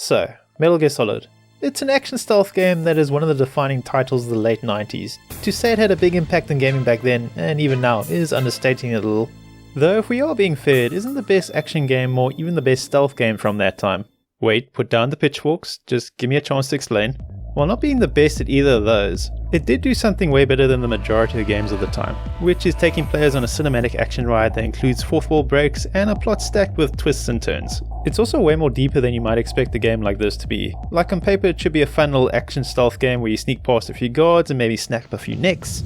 So, Metal Gear Solid. It's an action stealth game that is one of the defining titles of the late 90s. To say it had a big impact on gaming back then, and even now, is understating it a little. Though if we are being fair, it isn't the best action game or even the best stealth game from that time. Wait, put down the pitchforks, just give me a chance to explain. While not being the best at either of those, it did do something way better than the majority of games of the time, which is taking players on a cinematic action ride that includes fourth wall breaks and a plot stacked with twists and turns. It's also way more deeper than you might expect a game like this to be. Like on paper, it should be a fun little action stealth game where you sneak past a few guards and maybe snack up a few necks.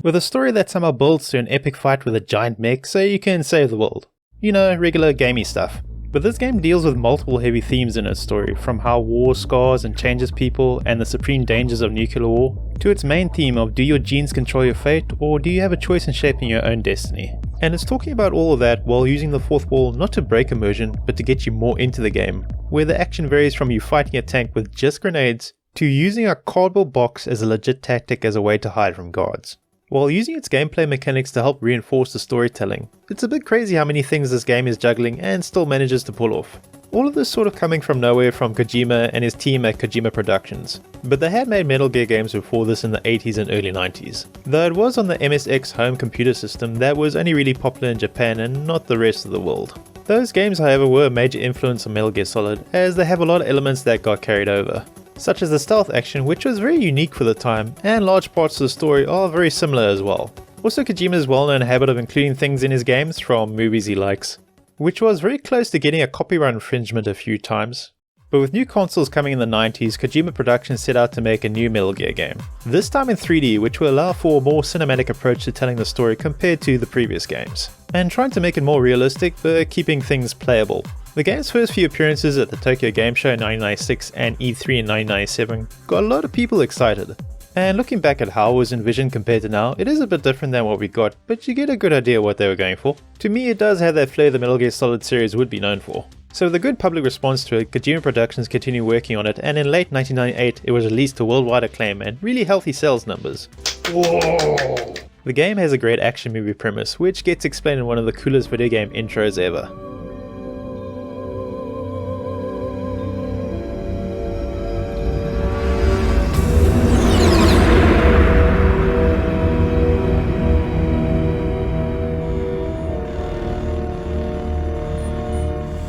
With a story that somehow builds to an epic fight with a giant mech so you can save the world. You know, regular gamey stuff. But this game deals with multiple heavy themes in its story, from how war scars and changes people and the supreme dangers of nuclear war, to its main theme of do your genes control your fate, or do you have a choice in shaping your own destiny? And it's talking about all of that while using the fourth wall not to break immersion, but to get you more into the game, where the action varies from you fighting a tank with just grenades, to using a cardboard box as a legit tactic as a way to hide from guards. While using its gameplay mechanics to help reinforce the storytelling, it's a bit crazy how many things this game is juggling and still manages to pull off. All of this sort of coming from nowhere from Kojima and his team at Kojima Productions, but they had made Metal Gear games before this in the 80s and early 90s, though it was on the MSX home computer system that was only really popular in Japan and not the rest of the world. Those games however were a major influence on Metal Gear Solid, as they have a lot of elements that got carried over, such as the stealth action, which was very unique for the time, and large parts of the story are very similar as well. Also Kojima's well-known habit of including things in his games from movies he likes, which was very close to getting a copyright infringement a few times. But with new consoles coming in the 90s, Kojima Productions set out to make a new Metal Gear game, this time in 3D, which will allow for a more cinematic approach to telling the story compared to the previous games, and trying to make it more realistic but keeping things playable. The game's first few appearances at the Tokyo Game Show in 1996 and E3 in 1997 got a lot of people excited. And looking back at how it was envisioned compared to now, it is a bit different than what we got, but you get a good idea what they were going for. To me, it does have that flair the Metal Gear Solid series would be known for. So with a good public response to it, Kojima Productions continued working on it, and in late 1998 it was released to worldwide acclaim and really healthy sales numbers. Whoa. The game has a great action movie premise, which gets explained in one of the coolest video game intros ever.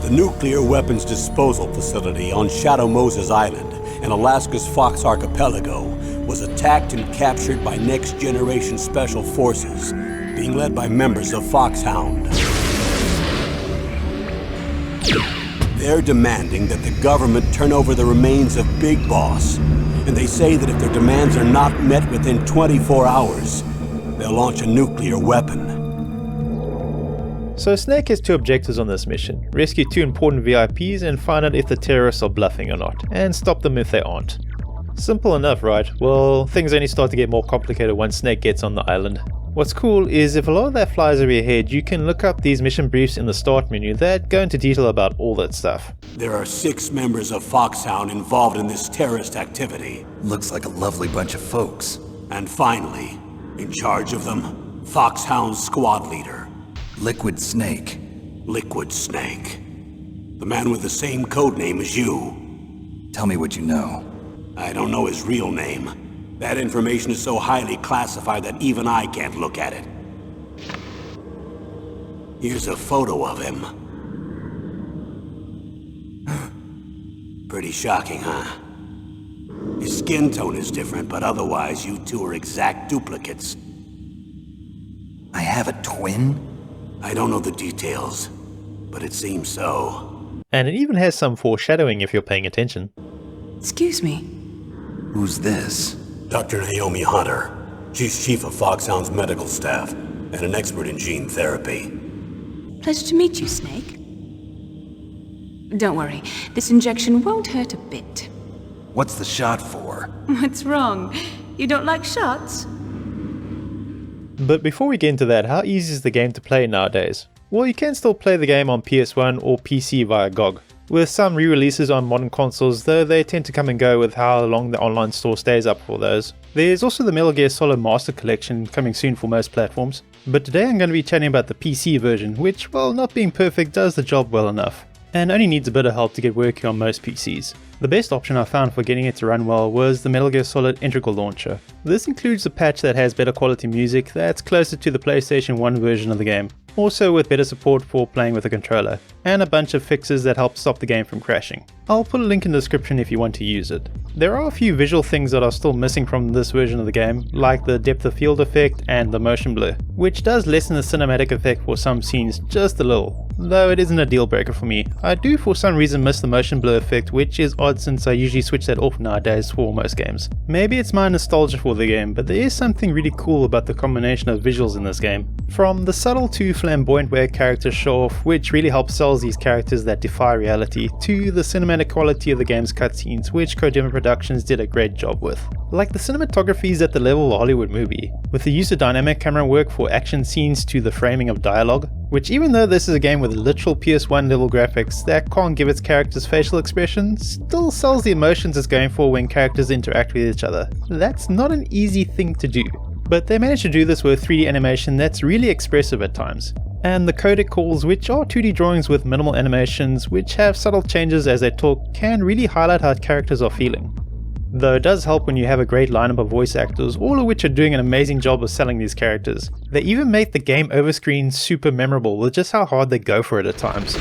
The nuclear weapons disposal facility on Shadow Moses Island in Alaska's Fox Archipelago was attacked and captured by Next Generation Special Forces, being led by members of Foxhound. They're demanding that the government turn over the remains of Big Boss, and they say that if their demands are not met within 24 hours, they'll launch a nuclear weapon. So Snake has two objectives on this mission: rescue two important VIPs and find out if the terrorists are bluffing or not, and stop them if they aren't. Simple enough, right? Well, things only start to get more complicated once Snake gets on the island. What's cool is if a lot of that flies over your head, you can look up these mission briefs in the start menu that go into detail about all that stuff. There are 6 members of Foxhound involved in this terrorist activity. Looks like a lovely bunch of folks. And finally, in charge of them, Foxhound's squad leader. Liquid Snake. Liquid Snake. The man with the same code name as you. Tell me what you know. I don't know his real name. That information is so highly classified that even I can't look at it. Here's a photo of him. Pretty shocking, huh? His skin tone is different, but otherwise you two are exact duplicates. I have a twin? I don't know the details, but it seems so. And it even has some foreshadowing if you're paying attention. Excuse me. Who's this? Dr. Naomi Hunter. She's chief of Foxhound's medical staff and an expert in gene therapy. Pleasure to meet you, Snake. Don't worry, this injection won't hurt a bit. What's the shot for? What's wrong? You don't like shots? But before we get into that, how easy is the game to play nowadays? Well, you can still play the game on PS1 or PC via GOG, with some re-releases on modern consoles, though they tend to come and go with how long the online store stays up for those. There's also the Metal Gear Solid Master Collection coming soon for most platforms, but today I'm going to be chatting about the PC version, which, while not being perfect, does the job well enough. and only needs a bit of help to get working on most PCs. The best option I found for getting it to run well was the Metal Gear Solid Integral Launcher. This includes a patch that has better quality music that's closer to the PlayStation 1 version of the game, also with better support for playing with a controller, and a bunch of fixes that help stop the game from crashing. I'll put a link in the description if you want to use it. There are a few visual things that are still missing from this version of the game, like the depth of field effect and the motion blur, which does lessen the cinematic effect for some scenes just a little, though it isn't a deal breaker for me. I do for some reason miss the motion blur effect, which is odd since I usually switch that off nowadays for most games. Maybe it's my nostalgia for the game, but there is something really cool about the combination of visuals in this game. From the subtle to flamboyant way characters show off, which really helps sell these characters that defy reality, to the cinematic quality of the game's cutscenes, which Kojima Productions did a great job with. Like, the cinematography is at the level of a Hollywood movie, with the use of dynamic camera work for action scenes to the framing of dialogue, which, even though this is a game with literal PS1 level graphics that can't give its characters facial expressions, still sells the emotions it's going for when characters interact with each other. That's not an easy thing to do, but they managed to do this with 3D animation that's really expressive at times. And the codec calls, which are 2D drawings with minimal animations which have subtle changes as they talk, can really highlight how characters are feeling. Though it does help when you have a great lineup of voice actors, all of which are doing an amazing job of selling these characters. They even make the game over screen super memorable with just how hard they go for it at times.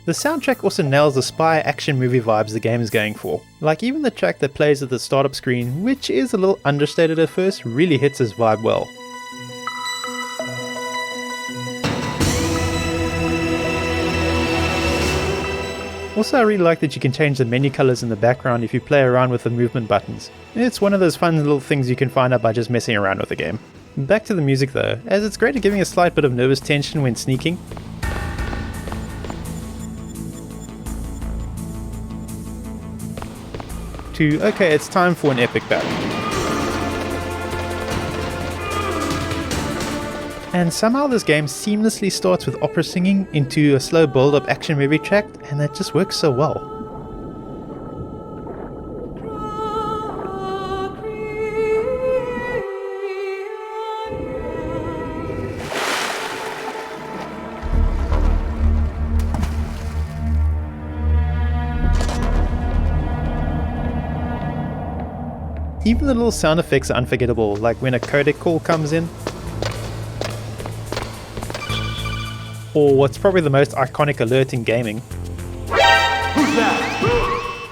The soundtrack also nails the spy action movie vibes the game is going for. Like, even the track that plays at the startup screen, which is a little understated at first, really hits this vibe well. Also, I really like that you can change the menu colors in the background if you play around with the movement buttons. It's one of those fun little things you can find out by just messing around with the game. Back to the music though, as it's great at giving a slight bit of nervous tension when sneaking. To, okay, it's time for an epic battle. And somehow this game seamlessly starts with opera singing into a slow build-up action movie track, and that just works so well. Even the little sound effects are unforgettable, like when a codec call comes in. Or what's probably the most iconic alert in gaming. Who's that?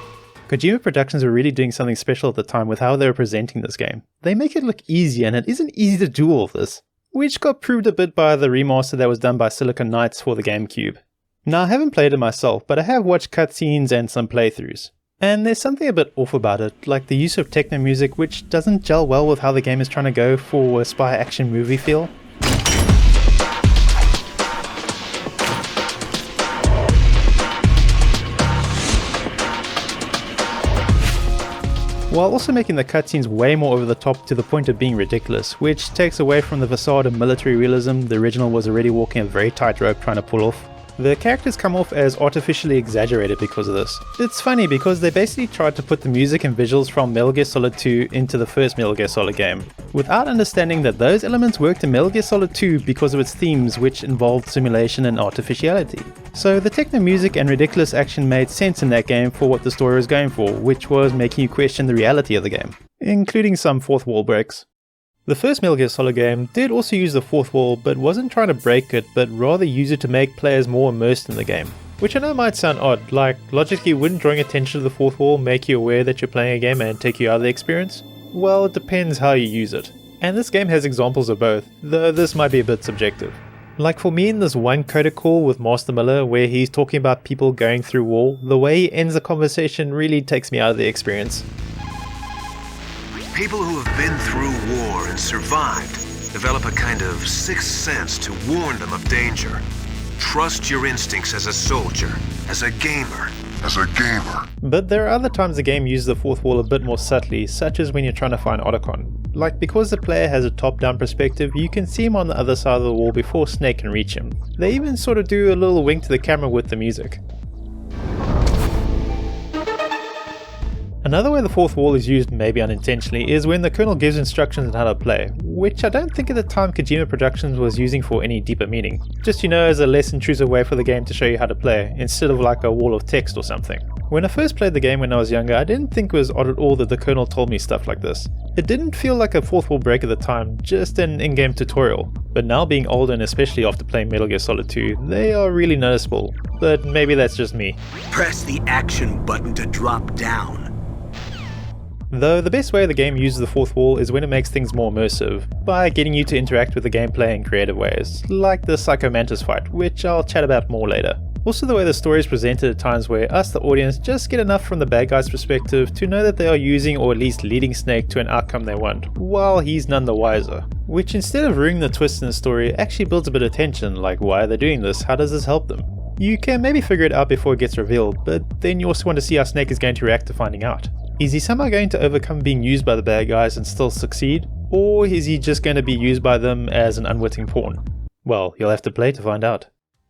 Kojima Productions were really doing something special at the time with how they were presenting this game. They make it look easy, and it isn't easy to do all of this, which got proved a bit by the remaster that was done by Silicon Knights for the GameCube. Now, I haven't played it myself, but I have watched cutscenes and some playthroughs. And there's something a bit off about it, like the use of techno music, which doesn't gel well with how the game is trying to go for a spy action movie feel. While also making the cutscenes way more over the top to the point of being ridiculous, which takes away from the facade of military realism the original was already walking a very tight rope trying to pull off. The characters come off as artificially exaggerated because of this. It's funny because they basically tried to put the music and visuals from Metal Gear Solid 2 into the first Metal Gear Solid game, without understanding that those elements worked in Metal Gear Solid 2 because of its themes, which involved simulation and artificiality. So the techno music and ridiculous action made sense in that game for what the story was going for, which was making you question the reality of the game, including some fourth wall breaks. The first Metal Gear Solid game did also use the fourth wall, but wasn't trying to break it, but rather use it to make players more immersed in the game. Which I know might sound odd, like logically wouldn't drawing attention to the fourth wall make you aware that you're playing a game and take you out of the experience? Well, it depends how you use it. And this game has examples of both, though this might be a bit subjective. Like for me in this one codec call with Master Miller where he's talking about people going through wall, the way he ends the conversation really takes me out of the experience. People who have been through war and survived develop a kind of sixth sense to warn them of danger. Trust your instincts as a soldier, as a gamer. But there are other times the game uses the fourth wall a bit more subtly, such as when you're trying to find Otacon. Like, because the player has a top-down perspective, you can see him on the other side of the wall before Snake can reach him. They even sort of do a little wink to the camera with the music. Another way the fourth wall is used, maybe unintentionally, is when the Colonel gives instructions on how to play, which I don't think at the time Kojima Productions was using for any deeper meaning. Just, as a less intrusive way for the game to show you how to play, instead of like a wall of text or something. When I first played the game when I was younger, I didn't think it was odd at all that the Colonel told me stuff like this. It didn't feel like a fourth wall break at the time, just an in-game tutorial. But now being older, and especially after playing Metal Gear Solid 2, they are really noticeable. But maybe that's just me. Press the action button to drop down. Though the best way the game uses the fourth wall is when it makes things more immersive, by getting you to interact with the gameplay in creative ways, like the Psycho Mantis fight, which I'll chat about more later. Also the way the story is presented at times where us, the audience, just get enough from the bad guy's perspective to know that they are using or at least leading Snake to an outcome they want, while he's none the wiser. Which instead of ruining the twist in the story, actually builds a bit of tension, like why are they doing this, how does this help them? You can maybe figure it out before it gets revealed, but then you also want to see how Snake is going to react to finding out. Is he somehow going to overcome being used by the bad guys and still succeed? Or is he just going to be used by them as an unwitting pawn? Well, you'll have to play to find out.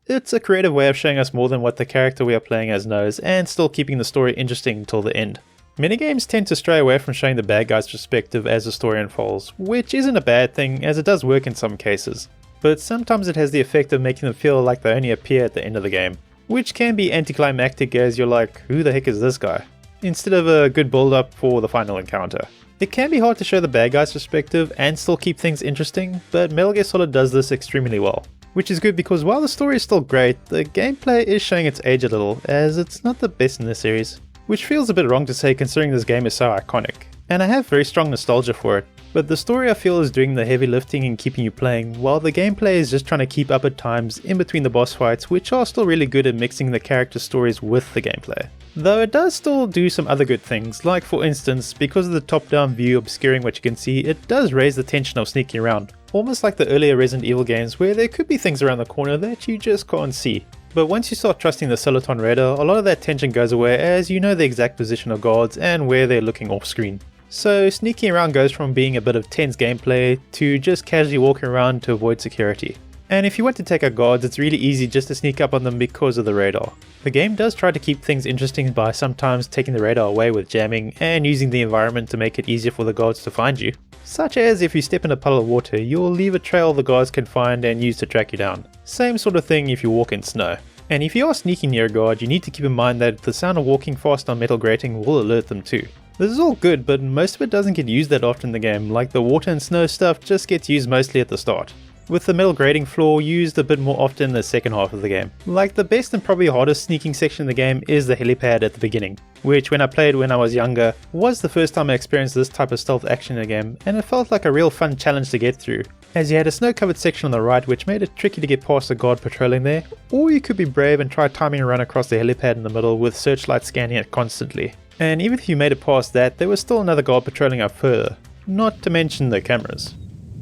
It's a creative way of showing us more than what the character we are playing as knows, and still keeping the story interesting until the end. Many games tend to stray away from showing the bad guy's perspective as the story unfolds, which isn't a bad thing as it does work in some cases. But sometimes it has the effect of making them feel like they only appear at the end of the game, which can be anticlimactic as you're like, who the heck is this guy? Instead of a good build-up for the final encounter. It can be hard to show the bad guy's perspective and still keep things interesting, but Metal Gear Solid does this extremely well. Which is good because while the story is still great, the gameplay is showing its age a little, as it's not the best in the series. Which feels a bit wrong to say considering this game is so iconic, and I have very strong nostalgia for it, but the story I feel is doing the heavy lifting and keeping you playing, while the gameplay is just trying to keep up at times in between the boss fights, which are still really good at mixing the character stories with the gameplay. Though it does still do some other good things, like for instance, because of the top-down view obscuring what you can see, it does raise the tension of sneaking around, almost like the earlier Resident Evil games where there could be things around the corner that you just can't see. But once you start trusting the Soliton radar, a lot of that tension goes away as you know the exact position of guards and where they're looking off screen. So sneaking around goes from being a bit of tense gameplay to just casually walking around to avoid security. And if you want to take out guards, it's really easy just to sneak up on them because of the radar. The game does try to keep things interesting by sometimes taking the radar away with jamming and using the environment to make it easier for the guards to find you. Such as if you step in a puddle of water, you'll leave a trail the guards can find and use to track you down. Same sort of thing if you walk in snow. And if you are sneaking near a guard, you need to keep in mind that the sound of walking fast on metal grating will alert them too. This is all good, but most of it doesn't get used that often in the game, like the water and snow stuff just gets used mostly at the start, with the metal grating floor used a bit more often in the second half of the game. Like the best and probably hardest sneaking section in the game is the helipad at the beginning, which when I played when I was younger was the first time I experienced this type of stealth action in a game, and it felt like a real fun challenge to get through, as you had a snow covered section on the right which made it tricky to get past the guard patrolling there, or you could be brave and try timing a run across the helipad in the middle with searchlights scanning it constantly. And even if you made it past that, there was still another guard patrolling up further, not to mention the cameras.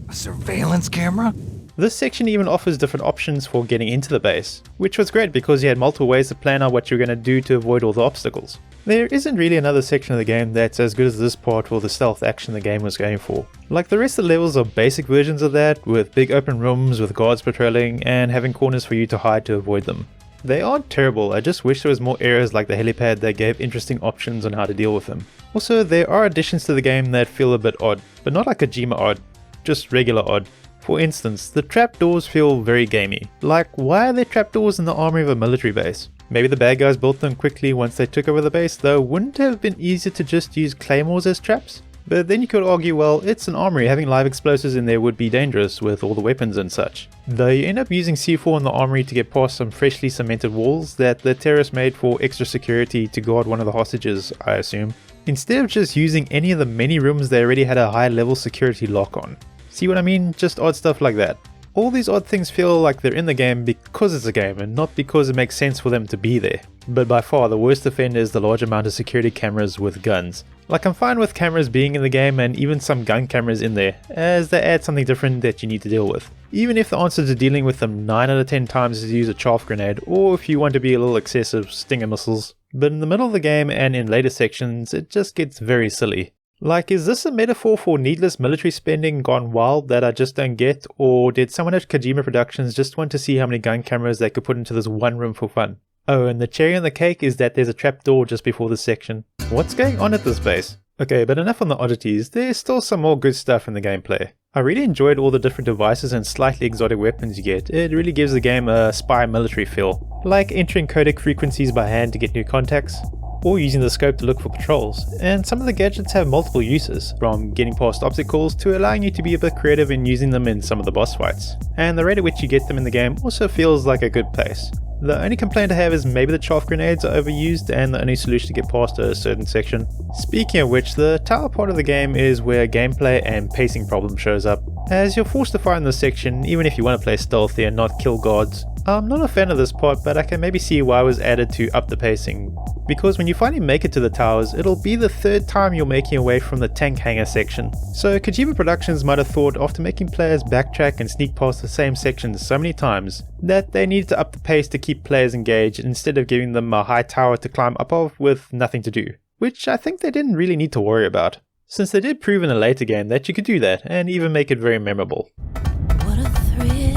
A surveillance camera? This section even offers different options for getting into the base, which was great because you had multiple ways to plan out what you were going to do to avoid all the obstacles. There isn't really another section of the game that's as good as this part for the stealth action the game was going for. Like the rest of the levels are basic versions of that, with big open rooms with guards patrolling and having corners for you to hide to avoid them. They aren't terrible, I just wish there was more areas like the helipad that gave interesting options on how to deal with them. Also, there are additions to the game that feel a bit odd, but not like Kojima odd, just regular odd. For instance, the trapdoors feel very gamey. Like, why are there trapdoors in the armory of a military base? Maybe the bad guys built them quickly once they took over the base, though wouldn't it have been easier to just use claymores as traps? But then you could argue, well, it's an armory, having live explosives in there would be dangerous with all the weapons and such. Though you end up using C4 in the armory to get past some freshly cemented walls that the terrorists made for extra security to guard one of the hostages, I assume, instead of just using any of the many rooms they already had a high level security lock on. See what I mean? Just odd stuff like that. All these odd things feel like they're in the game because it's a game and not because it makes sense for them to be there. But by far the worst offender is the large amount of security cameras with guns. Like, I'm fine with cameras being in the game and even some gun cameras in there, as they add something different that you need to deal with. Even if the answer to dealing with them 9 out of 10 times is to use a chaff grenade, or if you want to be a little excessive, stinger missiles. But in the middle of the game and in later sections, it just gets very silly. Like, is this a metaphor for needless military spending gone wild that I just don't get, or did someone at Kojima Productions just want to see how many gun cameras they could put into this one room for fun? Oh, and the cherry on the cake is that there's a trapdoor just before this section. What's going on at this base? Okay, but enough on the oddities, there's still some more good stuff in the gameplay. I really enjoyed all the different devices and slightly exotic weapons you get. It really gives the game a spy military feel, like entering codec frequencies by hand to get new contacts, or using the scope to look for patrols. And some of the gadgets have multiple uses, from getting past obstacles to allowing you to be a bit creative in using them in some of the boss fights. And the rate at which you get them in the game also feels like a good pace. The only complaint I have is maybe the chaff grenades are overused and the only solution to get past a certain section. Speaking of which, the tower part of the game is where gameplay and pacing problem shows up, as you're forced to fire in this section even if you want to play stealthy and not kill guards. I'm not a fan of this part, but I can maybe see why it was added to up the pacing, because when you finally make it to the towers, it'll be the third time you're making your way from the tank hangar section. So Kojima Productions might have thought, after making players backtrack and sneak past the same sections so many times, that they needed to up the pace to keep players engaged instead of giving them a high tower to climb up of with nothing to do, which I think they didn't really need to worry about, since they did prove in a later game that you could do that and even make it very memorable. What a thrill.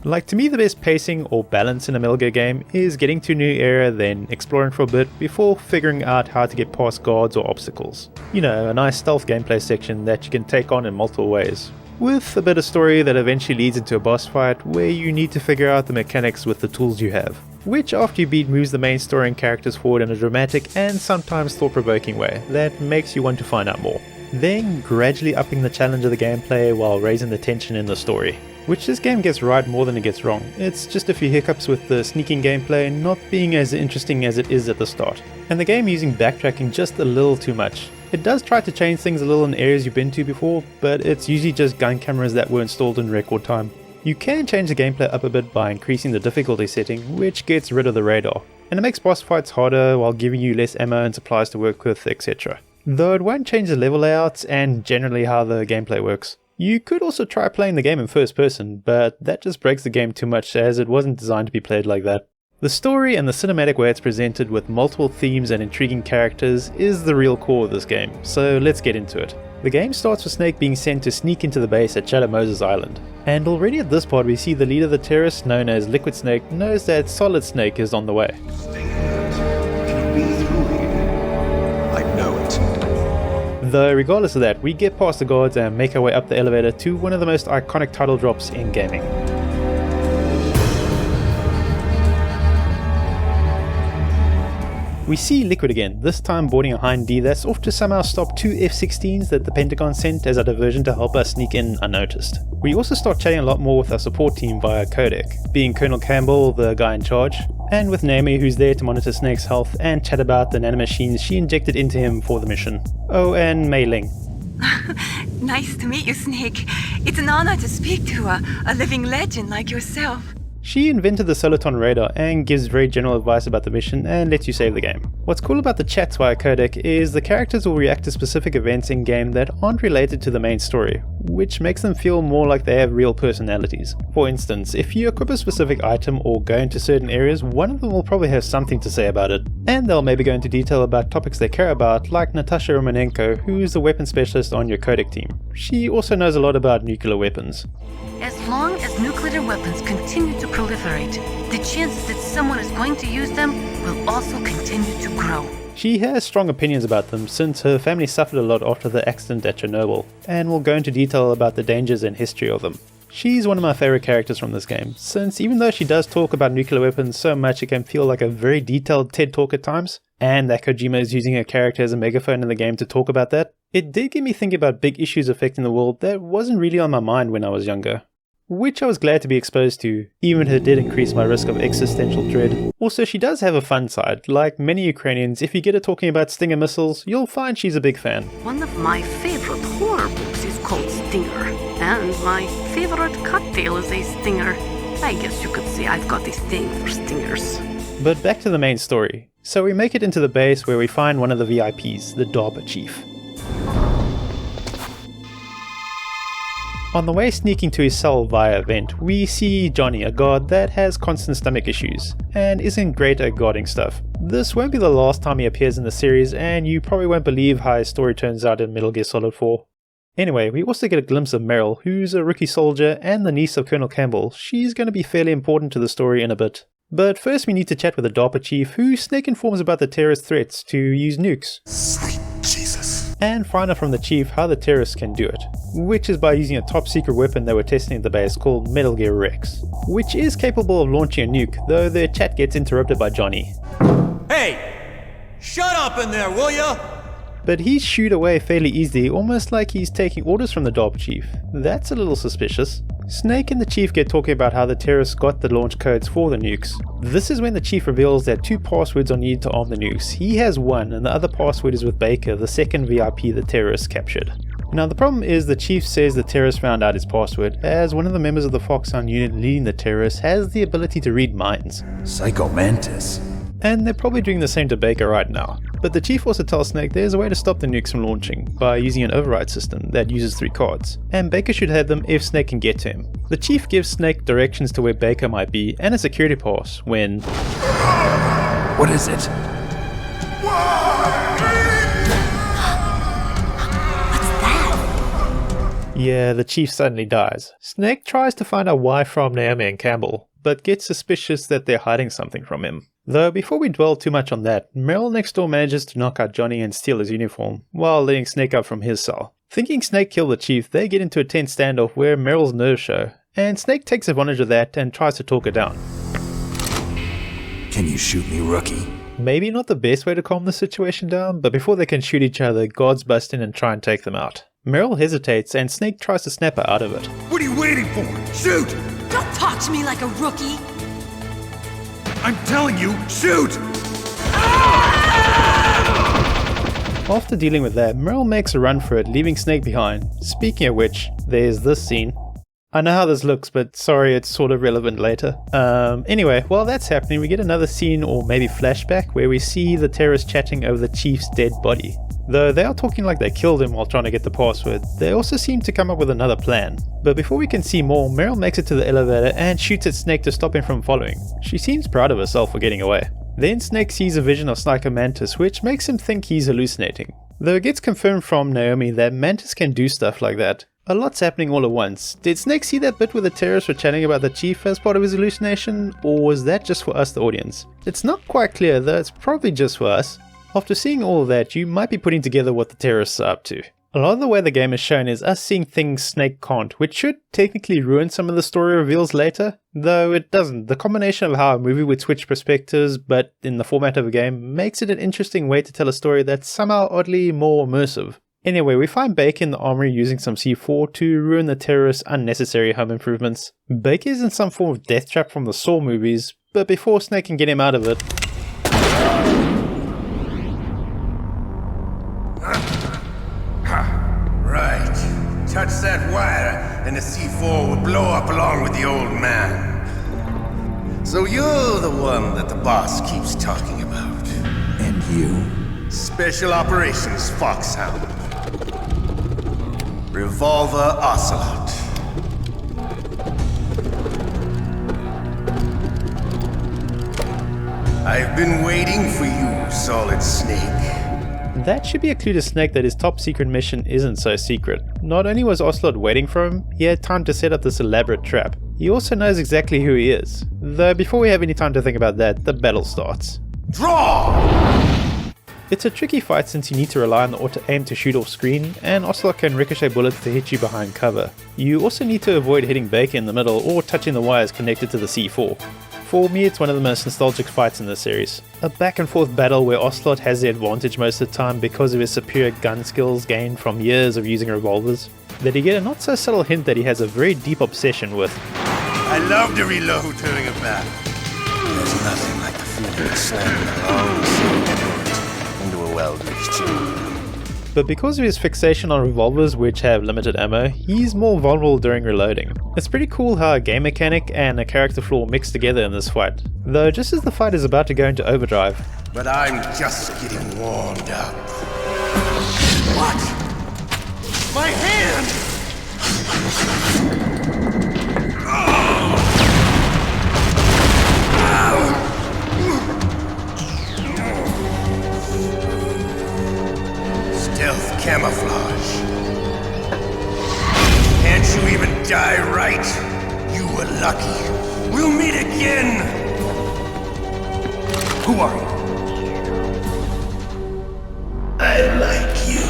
Like, to me the best pacing or balance in a Metal Gear game is getting to a new area, then exploring for a bit before figuring out how to get past guards or obstacles. You know, a nice stealth gameplay section that you can take on in multiple ways, with a bit of story that eventually leads into a boss fight where you need to figure out the mechanics with the tools you have, which after you beat moves the main story and characters forward in a dramatic and sometimes thought-provoking way that makes you want to find out more. Then gradually upping the challenge of the gameplay while raising the tension in the story, which this game gets right more than it gets wrong. It's just a few hiccups with the sneaking gameplay not being as interesting as it is at the start, and the game using backtracking just a little too much. It does try to change things a little in areas you've been to before, but it's usually just gun cameras that were installed in record time. You can change the gameplay up a bit by increasing the difficulty setting, which gets rid of the radar, and it makes boss fights harder while giving you less ammo and supplies to work with, etc. Though it won't change the level layouts and generally how the gameplay works. You could also try playing the game in first person, but that just breaks the game too much as it wasn't designed to be played like that. The story and the cinematic way it's presented with multiple themes and intriguing characters is the real core of this game, so let's get into it. The game starts with Snake being sent to sneak into the base at Shadow Moses Island, and already at this part we see the leader of the terrorists, known as Liquid Snake, knows that Solid Snake is on the way. Though regardless of that, we get past the guards and make our way up the elevator to one of the most iconic title drops in gaming. We see Liquid again, this time boarding a Hind D that's off to somehow stop two F-16s that the Pentagon sent as a diversion to help us sneak in unnoticed. We also start chatting a lot more with our support team via codec, being Colonel Campbell, the guy in charge, and with Naomi, who's there to monitor Snake's health and chat about the nanomachines she injected into him for the mission. Oh, and Mei Ling. Nice to meet you, Snake. It's an honor to speak to a living legend like yourself. She invented the Soliton radar and gives very general advice about the mission and lets you save the game. What's cool about the chats via codec is the characters will react to specific events in game that aren't related to the main story, which makes them feel more like they have real personalities. For instance, if you equip a specific item or go into certain areas, one of them will probably have something to say about it, and they'll maybe go into detail about topics they care about, like Natasha Romanenko, who's the weapon specialist on your codec team. She also knows a lot about nuclear weapons. As long as nuclear weapons continue to proliferate, the chances that someone is going to use them will also continue to grow. She has strong opinions about them since her family suffered a lot after the accident at Chernobyl, and will go into detail about the dangers and history of them. She's one of my favorite characters from this game, since even though she does talk about nuclear weapons so much it can feel like a very detailed TED talk at times, and that Kojima is using her character as a megaphone in the game to talk about that, it did get me thinking about big issues affecting the world that wasn't really on my mind when I was younger. Which I was glad to be exposed to, even if it did increase my risk of existential dread. Also, she does have a fun side. Like many Ukrainians, if you get her talking about Stinger missiles, you'll find she's a big fan. One of my favorite horror books is called Stinger, and my favorite cocktail is a Stinger. I guess you could say I've got this thing for stingers. But back to the main story. So we make it into the base where we find one of the VIPs, the Darba chief. On the way sneaking to his cell via a vent, we see Johnny, a guard that has constant stomach issues, and isn't great at guarding stuff. This won't be the last time he appears in the series, and you probably won't believe how his story turns out in Metal Gear Solid 4. Anyway, we also get a glimpse of Meryl, who's a rookie soldier and the niece of Colonel Campbell. She's going to be fairly important to the story in a bit. But first we need to chat with the DARPA chief, who Snake informs about the terrorist threats to use nukes. Sweet Jesus. And find out from the chief how the terrorists can do it, which is by using a top secret weapon they were testing at the base called Metal Gear Rex, which is capable of launching a nuke, though their chat gets interrupted by Johnny. Hey! Shut up in there, will ya? But he's shooed away fairly easily, almost like he's taking orders from the DARPA chief. That's a little suspicious. Snake and the chief get talking about how the terrorists got the launch codes for the nukes. This is when the chief reveals that 2 passwords are needed to arm the nukes. He has one, and the other password is with Baker, the second VIP the terrorists captured. Now the problem is the chief says the terrorists found out his password, as one of the members of the Foxhound unit leading the terrorists has the ability to read minds. Psycho Mantis. And they're probably doing the same to Baker right now. But the chief also tells Snake there's a way to stop the nukes from launching by using an override system that uses 3 cards, and Baker should have them if Snake can get to him. The chief gives Snake directions to where Baker might be and a security pass when... What is it? Yeah, the chief suddenly dies. Snake tries to find out why from Naomi and Campbell, but gets suspicious that they're hiding something from him. Though before we dwell too much on that, Meryl next door manages to knock out Johnny and steal his uniform, while letting Snake out from his cell. Thinking Snake killed the chief, they get into a tense standoff where Meryl's nerves show, and Snake takes advantage of that and tries to talk her down. Can you shoot me, rookie? Maybe not the best way to calm the situation down, but before they can shoot each other, guards bust in and try and take them out. Meryl hesitates and Snake tries to snap her out of it. What are you waiting for? Shoot! Don't talk to me like a rookie. I'm telling you, shoot! After dealing with that, Meryl makes a run for it, leaving Snake behind. Speaking of which, there's this scene. I know how this looks, but sorry, it's sort of relevant later. Anyway, while that's happening, we get another scene, or maybe flashback, where we see the terrorists chatting over the chief's dead body. Though they are talking like they killed him while trying to get the password, they also seem to come up with another plan. But before we can see more, Meryl makes it to the elevator and shoots at Snake to stop him from following. She seems proud of herself for getting away. Then Snake sees a vision of Psycho Mantis, which makes him think he's hallucinating. Though it gets confirmed from Naomi that Mantis can do stuff like that. A lot's happening all at once. Did Snake see that bit where the terrorists were chatting about the chief as part of his hallucination, or was that just for us, the audience? It's not quite clear, though it's probably just for us. After seeing all of that, you might be putting together what the terrorists are up to. A lot of the way the game is shown is us seeing things Snake can't, which should technically ruin some of the story reveals later, though it doesn't. The combination of how a movie would switch perspectives, but in the format of a game, makes it an interesting way to tell a story that's somehow oddly more immersive. Anyway, we find Baker in the armory using some C4 to ruin the terrorists' unnecessary home improvements. Baker is in some form of death trap from the Saw movies, but before Snake can get him out of it... Right. Touch that wire and the C4 will blow up along with the old man. So you're the one that the boss keeps talking about. And you? Special Operations Foxhound. Revolver Ocelot. I've been waiting for you, Solid Snake. That should be a clue to Snake that his top secret mission isn't so secret. Not only was Ocelot waiting for him, he had time to set up this elaborate trap. He also knows exactly who he is. Though before we have any time to think about that, the battle starts. Draw! It's a tricky fight since you need to rely on the auto aim to shoot off screen, and Ocelot can ricochet bullets to hit you behind cover. You also need to avoid hitting Baker in the middle or touching the wires connected to the C4. For me, it's one of the most nostalgic fights in the series. A back and forth battle where Ocelot has the advantage most of the time because of his superior gun skills gained from years of using revolvers, that you get a not so subtle hint that he has a very deep obsession with. I love to reload during a battle. There's nothing like the feeling of slamming a long sword into a well-greased tube. But because of his fixation on revolvers which have limited ammo, he's more vulnerable during reloading. It's pretty cool how a game mechanic and a character flaw mix together in this fight, though just as the fight is about to go into overdrive. But I'm just getting warmed up. What? My hand! Stealth camouflage. Can't you even die right? You were lucky. We'll meet again! Who are you? I'm like you.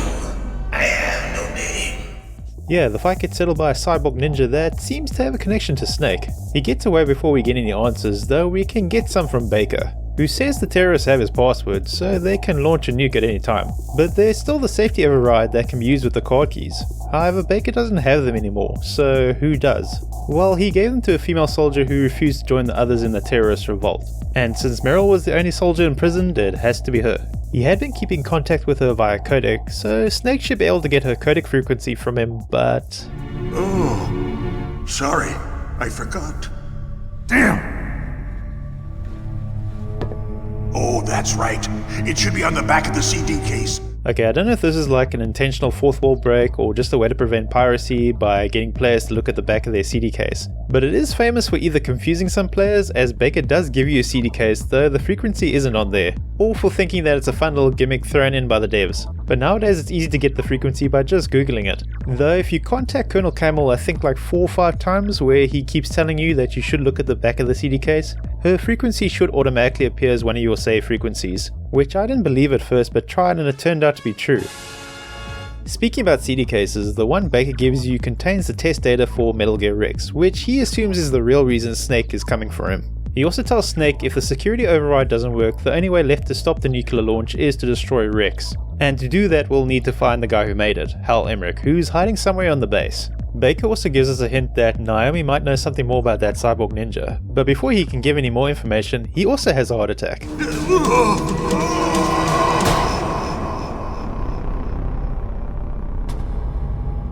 I have no name. Yeah, the fight gets settled by a cyborg ninja that seems to have a connection to Snake. He gets away before we get any answers, though we can get some from Baker, who says the terrorists have his password so they can launch a nuke at any time. But there's still the safety override that can be used with the card keys. However, Baker doesn't have them anymore, so who does? Well, he gave them to a female soldier who refused to join the others in the terrorist revolt. And since Meryl was the only soldier imprisoned, it has to be her. He had been keeping contact with her via codec, so Snake should be able to get her codec frequency from him, but... Oh, sorry, I forgot. Damn! Oh, that's right. It should be on the back of the CD case. Okay, I don't know if this is like an intentional fourth wall break or just a way to prevent piracy by getting players to look at the back of their CD case. But it is famous for either confusing some players, as Baker does give you a CD case though the frequency isn't on there, or for thinking that it's a fun little gimmick thrown in by the devs. But nowadays it's easy to get the frequency by just googling it. Though if you contact Colonel Camel I think like 4 or 5 times where he keeps telling you that you should look at the back of the CD case, her frequency should automatically appear as one of your saved frequencies, which I didn't believe at first but tried and it turned out to be true. Speaking about CD cases, the one Baker gives you contains the test data for Metal Gear Rex, which he assumes is the real reason Snake is coming for him. He also tells Snake if the security override doesn't work, the only way left to stop the nuclear launch is to destroy Rex. And to do that we'll need to find the guy who made it, Hal Emmerich, who's hiding somewhere on the base. Baker also gives us a hint that Naomi might know something more about that cyborg ninja, but before he can give any more information, he also has a heart attack.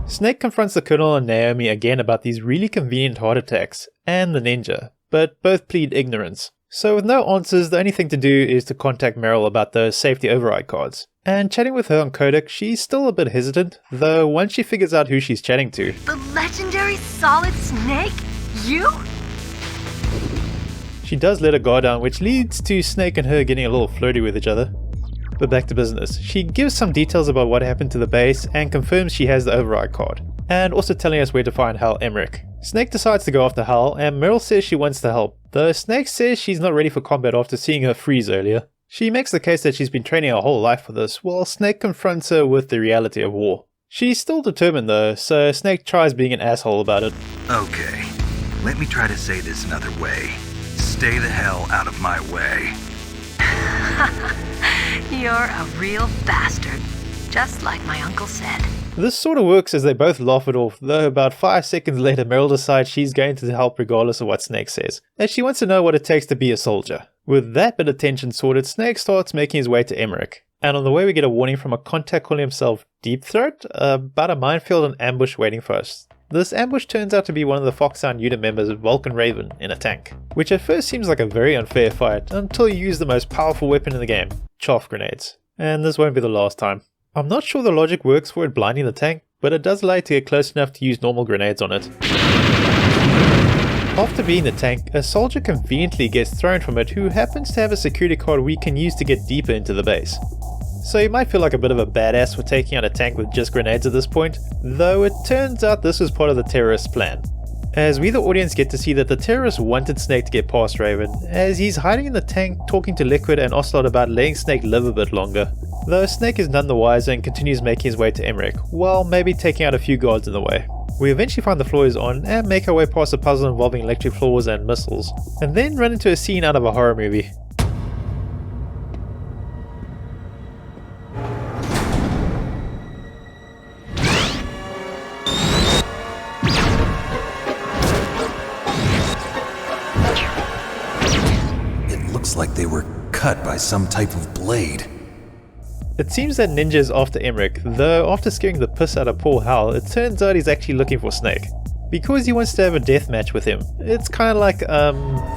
Snake confronts the Colonel and Naomi again about these really convenient heart attacks, and the ninja, but both plead ignorance. So with no answers, the only thing to do is to contact Meryl about those safety override cards. And chatting with her on codec, she's still a bit hesitant, though once she figures out who she's chatting to. The legendary Solid Snake? You? She does let her guard down, which leads to Snake and her getting a little flirty with each other. But back to business. She gives some details about what happened to the base and confirms she has the override card, and also telling us where to find Hal Emmerich. Snake decides to go after Hal, and Meryl says she wants to help, though Snake says she's not ready for combat after seeing her freeze earlier. She makes the case that she's been training her whole life for this, while Snake confronts her with the reality of war. She's still determined though, so Snake tries being an asshole about it. Okay, let me try to say this another way. Stay the hell out of my way. You're a real bastard, just like my uncle said. This sort of works as they both laugh it off, though about 5 seconds later Meryl decides she's going to help regardless of what Snake says, as she wants to know what it takes to be a soldier. With that bit of tension sorted, Snake starts making his way to Emmerich, and on the way we get a warning from a contact calling himself Deep Throat about a minefield and ambush waiting for us. This ambush turns out to be one of the Foxhound unit members, Vulcan Raven, in a tank, which at first seems like a very unfair fight until you use the most powerful weapon in the game, chaff grenades. And this won't be the last time. I'm not sure the logic works for it blinding the tank, but it does allow you to get close enough to use normal grenades on it. After being the tank, a soldier conveniently gets thrown from it who happens to have a security card we can use to get deeper into the base. So you might feel like a bit of a badass for taking out a tank with just grenades at this point, though it turns out this was part of the terrorist's plan. As we the audience get to see that the terrorists wanted Snake to get past Raven, as he's hiding in the tank talking to Liquid and Ocelot about letting Snake live a bit longer. Though Snake is none the wiser and continues making his way to Emmerich, while maybe taking out a few guards in the way. We eventually find the floor is on and make our way past a puzzle involving electric floors and missiles, and then run into a scene out of a horror movie. It looks like they were cut by some type of blade. It seems that Ninja is after Emmerich, though after scaring the piss out of poor Hal, it turns out he's actually looking for Snake. Because he wants to have a death match with him. It's kinda like,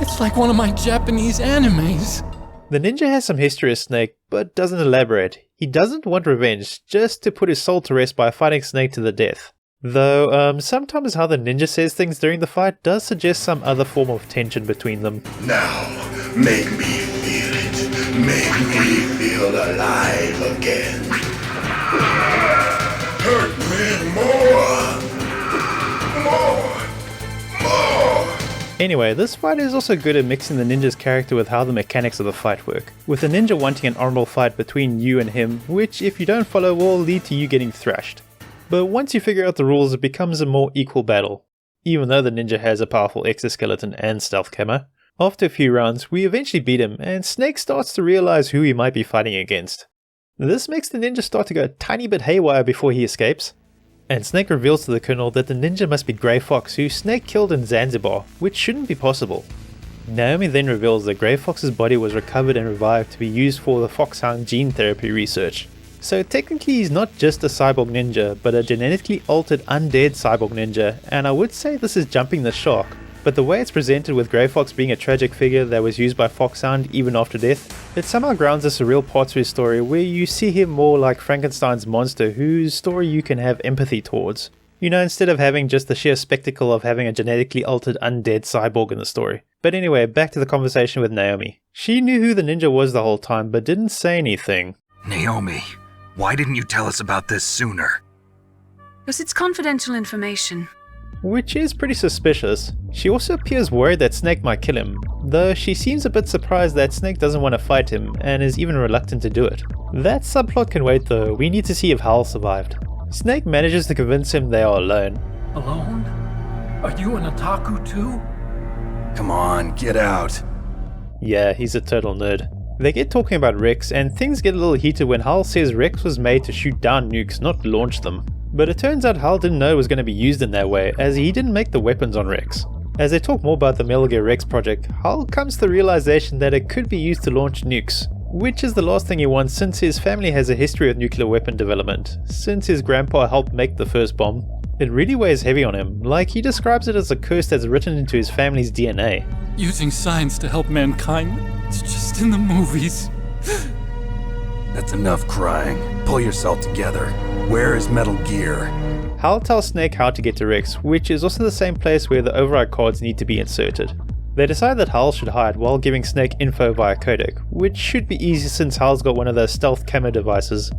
It's like one of my Japanese animes. The ninja has some history as Snake, but doesn't elaborate. He doesn't want revenge, just to put his soul to rest by fighting Snake to the death. Though, sometimes how the ninja says things during the fight does suggest some other form of tension between them. Now, make me feel it. Make me feel alive again. Hurt me more. More. More. Anyway, this fighter is also good at mixing the ninja's character with how the mechanics of the fight work, with the ninja wanting an honorable fight between you and him, which if you don't follow will lead to you getting thrashed. But once you figure out the rules, it becomes a more equal battle. Even though the ninja has a powerful exoskeleton and stealth camo, after a few rounds we eventually beat him and Snake starts to realize who he might be fighting against. This makes the ninja start to go a tiny bit haywire before he escapes, and Snake reveals to the Colonel that the ninja must be Grey Fox, who Snake killed in Zanzibar, which shouldn't be possible. Naomi then reveals that Grey Fox's body was recovered and revived to be used for the Foxhound gene therapy research. So technically he's not just a cyborg ninja, but a genetically altered undead cyborg ninja, and I would say this is jumping the shark, but the way it's presented with Grey Fox being a tragic figure that was used by Foxhound even after death, it somehow grounds us a real part to his story where you see him more like Frankenstein's monster whose story you can have empathy towards. You know, instead of having just the sheer spectacle of having a genetically altered undead cyborg in the story. But anyway, back to the conversation with Naomi. She knew who the ninja was the whole time but didn't say anything. Naomi, why didn't you tell us about this sooner? Because it's confidential information. Which is pretty suspicious. She also appears worried that Snake might kill him, though she seems a bit surprised that Snake doesn't want to fight him and is even reluctant to do it. That subplot can wait though, we need to see if Hal survived. Snake manages to convince him they are alone. Alone? Are you an otaku too? Come on, get out. Yeah, he's a total nerd. They get talking about Rex and things get a little heated when Hal says Rex was made to shoot down nukes, not launch them. But it turns out Hal didn't know it was going to be used in that way, as he didn't make the weapons on Rex. As they talk more about the Metal Gear Rex project, Hal comes to the realization that it could be used to launch nukes, which is the last thing he wants since his family has a history of nuclear weapon development. Since his grandpa helped make the first bomb, it really weighs heavy on him, like he describes it as a curse that's written into his family's DNA. Using science to help mankind, it's just in the movies. That's enough crying. Pull yourself together. Where is Metal Gear? Hal tells Snake how to get to Rex, which is also the same place where the override cards need to be inserted. They decide that Hal should hide while giving Snake info via codec, which should be easy since Hal's got one of those stealth camo devices.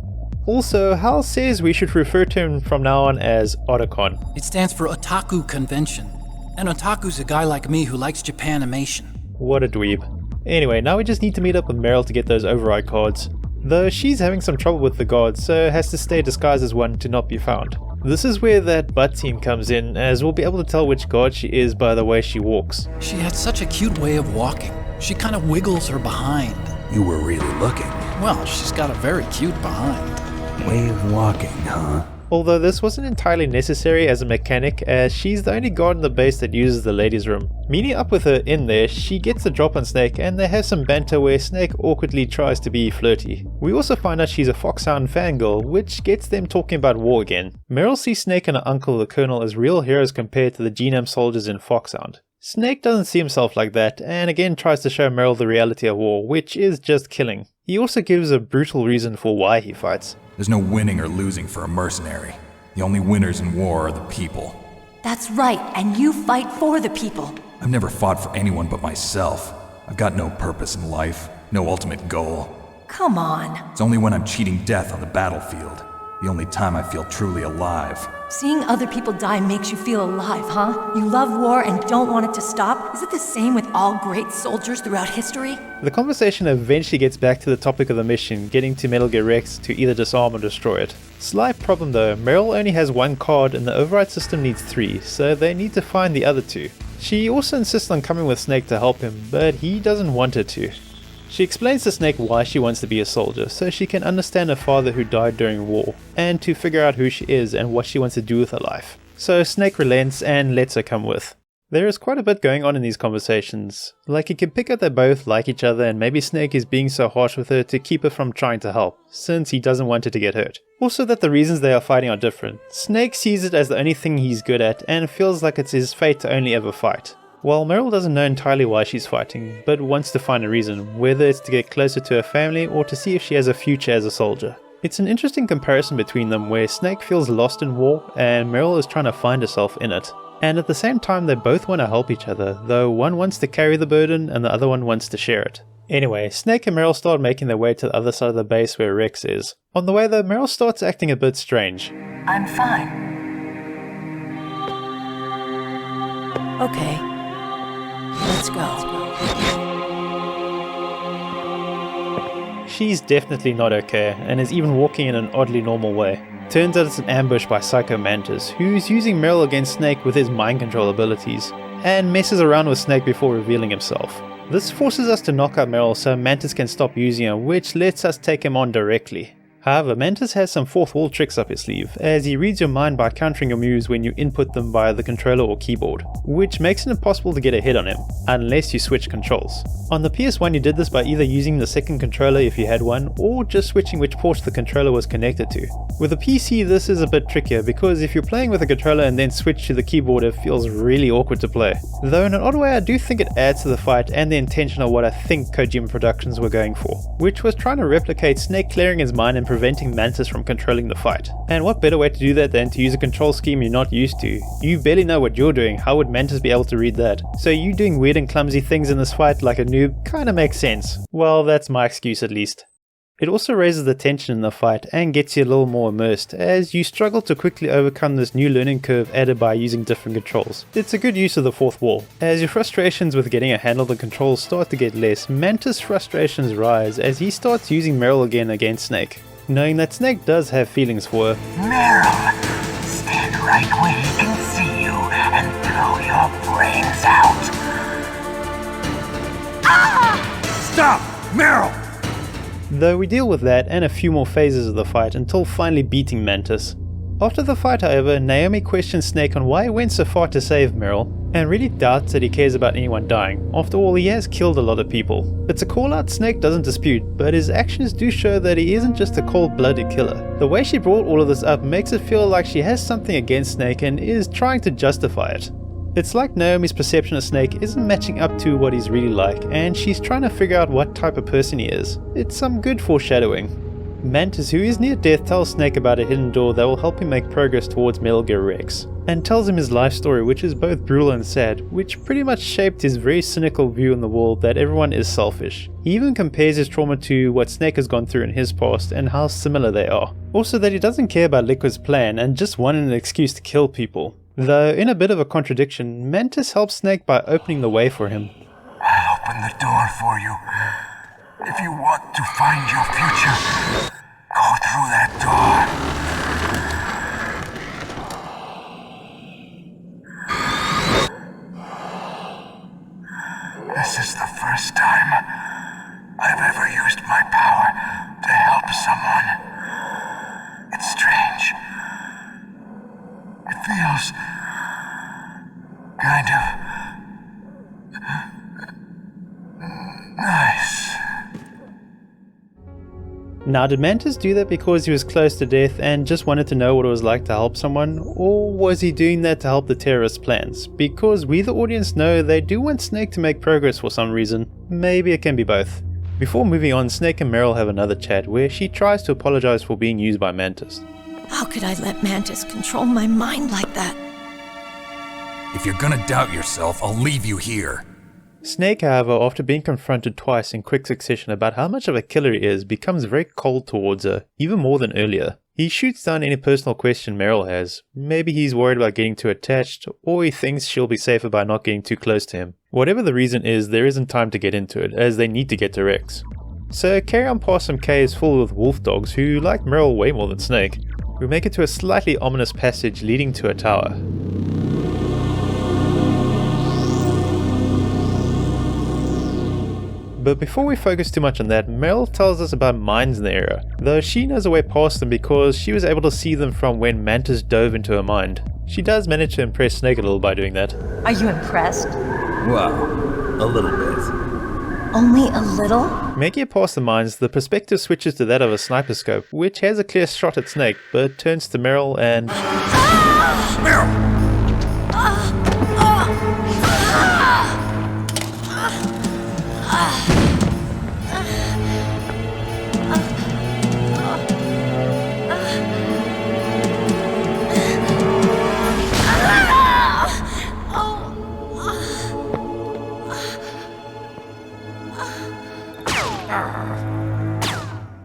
Also, Hal says we should refer to him from now on as Otacon. It stands for Otaku Convention. And otaku's a guy like me who likes Japanimation. What a dweeb. Anyway, now we just need to meet up with Meryl to get those override cards. Though she's having some trouble with the guards, so has to stay disguised as one to not be found. This is where that butt scene comes in, as we'll be able to tell which guard she is by the way she walks. She had such a cute way of walking. She kind of wiggles her behind. You were really looking. Well, she's got a very cute behind. Way of walking, huh? Although this wasn't entirely necessary as a mechanic, as she's the only guard in the base that uses the ladies' room. Meeting up with her in there, she gets the drop on Snake and they have some banter where Snake awkwardly tries to be flirty. We also find out she's a Foxhound fangirl, which gets them talking about war again. Meryl sees Snake and her uncle the Colonel as real heroes compared to the genome soldiers in Foxhound. Snake doesn't see himself like that and again tries to show Meryl the reality of war, which is just killing. He also gives a brutal reason for why he fights. There's no winning or losing for a mercenary. The only winners in war are the people. That's right, and you fight for the people. I've never fought for anyone but myself. I've got no purpose in life, no ultimate goal. Come on. It's only when I'm cheating death on the battlefield. The only time I feel truly alive. Seeing other people die makes you feel alive, huh? You love war and don't want it to stop? Is it the same with all great soldiers throughout history? The conversation eventually gets back to the topic of the mission, getting to Metal Gear Rex to either disarm or destroy it. Slight problem though, Meryl only has one card and the override system needs 3, so they need to find the other 2. She also insists on coming with Snake to help him, but he doesn't want her to. She explains to Snake why she wants to be a soldier, so she can understand her father who died during war, and to figure out who she is and what she wants to do with her life. So Snake relents and lets her come with. There is quite a bit going on in these conversations. Like you can pick up they both like each other and maybe Snake is being so harsh with her to keep her from trying to help, since he doesn't want her to get hurt. Also that the reasons they are fighting are different. Snake sees it as the only thing he's good at and feels like it's his fate to only ever fight. While Meryl doesn't know entirely why she's fighting, but wants to find a reason, whether it's to get closer to her family or to see if she has a future as a soldier. It's an interesting comparison between them where Snake feels lost in war and Meryl is trying to find herself in it. And at the same time they both want to help each other, though one wants to carry the burden and the other one wants to share it. Anyway, Snake and Meryl start making their way to the other side of the base where Rex is. On the way though, Meryl starts acting a bit strange. I'm fine. Okay. Let's go. She's definitely not okay, and is even walking in an oddly normal way. Turns out it's an ambush by Psycho Mantis, who's using Meryl against Snake with his mind control abilities, and messes around with Snake before revealing himself. This forces us to knock out Meryl so Mantis can stop using him, which lets us take him on directly. However, Mantis has some fourth wall tricks up his sleeve, as he reads your mind by countering your moves when you input them via the controller or keyboard, which makes it impossible to get a hit on him, unless you switch controls. On the PS1 you did this by either using the second controller if you had one, or just switching which ports the controller was connected to. With a PC this is a bit trickier, because if you're playing with a controller and then switch to the keyboard it feels really awkward to play. Though in an odd way I do think it adds to the fight and the intention of what I think Kojima Productions were going for, which was trying to replicate Snake clearing his mind and preventing Mantis from controlling the fight. And what better way to do that than to use a control scheme you're not used to? You barely know what you're doing, how would Mantis be able to read that? So you doing weird and clumsy things in this fight like a noob kinda makes sense. Well, that's my excuse at least. It also raises the tension in the fight and gets you a little more immersed, as you struggle to quickly overcome this new learning curve added by using different controls. It's a good use of the fourth wall. As your frustrations with getting a handle of the controls start to get less, Mantis' frustrations rise as he starts using Meryl again against Snake, knowing that Snake does have feelings for her. Meryl, stand right where he can see you and blow your brains out. Ah! Stop! Meryl! Though we deal with that and a few more phases of the fight until finally beating Mantis. After the fight however, Naomi questions Snake on why he went so far to save Meryl, and really doubts that he cares about anyone dying. After all, he has killed a lot of people. It's a call out Snake doesn't dispute, but his actions do show that he isn't just a cold-blooded killer. The way she brought all of this up makes it feel like she has something against Snake and is trying to justify it. It's like Naomi's perception of Snake isn't matching up to what he's really like, and she's trying to figure out what type of person he is. It's some good foreshadowing. Mantis, who is near death, tells Snake about a hidden door that will help him make progress towards Metal Gear Rex, and tells him his life story, which is both brutal and sad, which pretty much shaped his very cynical view on the world that everyone is selfish. He even compares his trauma to what Snake has gone through in his past and how similar they are. Also that he doesn't care about Liquid's plan and just wanted an excuse to kill people. Though, in a bit of a contradiction, Mantis helps Snake by opening the way for him. I'll open the door for you. If you want to find your future, go through that door. This is the first time I've ever used my power to help someone. It's strange. It feels kind of nice. Now, did Mantis do that because he was close to death and just wanted to know what it was like to help someone, or was he doing that to help the terrorists' plans? Because we the audience know they do want Snake to make progress for some reason. Maybe it can be both. Before moving on, Snake and Meryl have another chat where she tries to apologize for being used by Mantis. How could I let Mantis control my mind like that? If you're gonna doubt yourself, I'll leave you here. Snake, however, after being confronted twice in quick succession about how much of a killer he is, becomes very cold towards her, even more than earlier. He shoots down any personal question Meryl has. Maybe he's worried about getting too attached, or he thinks she'll be safer by not getting too close to him. Whatever the reason is, there isn't time to get into it, as they need to get to Rex. So carry on past some caves full with wolf dogs who like Meryl way more than Snake. We make it to a slightly ominous passage leading to a tower. But before we focus too much on that, Meryl tells us about mines in the area, though she knows a way past them because she was able to see them from when Mantis dove into her mind. She does manage to impress Snake a little by doing that. Are you impressed? Well, a little bit. Only a little? Making it past the mines, the perspective switches to that of a sniper scope, which has a clear shot at Snake, but turns to Meryl and... Meryl!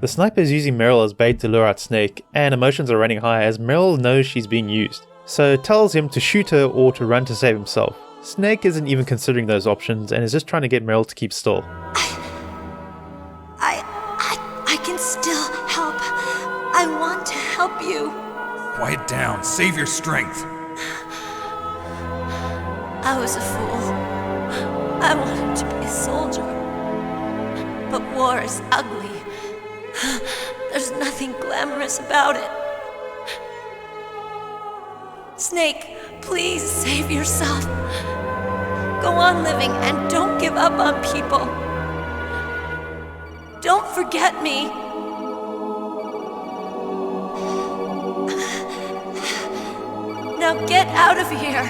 The sniper is using Meryl as bait to lure out Snake, and emotions are running high as Meryl knows she's being used, so tells him to shoot her or to run to save himself. Snake isn't even considering those options and is just trying to get Meryl to keep still. I can still help. I want to help you. Quiet down. Save your strength. I was a fool. I wanted to be a soldier. But war is ugly. There's nothing glamorous about it. Snake, please save yourself. Go on living and don't give up on people. Don't forget me. Now get out of here.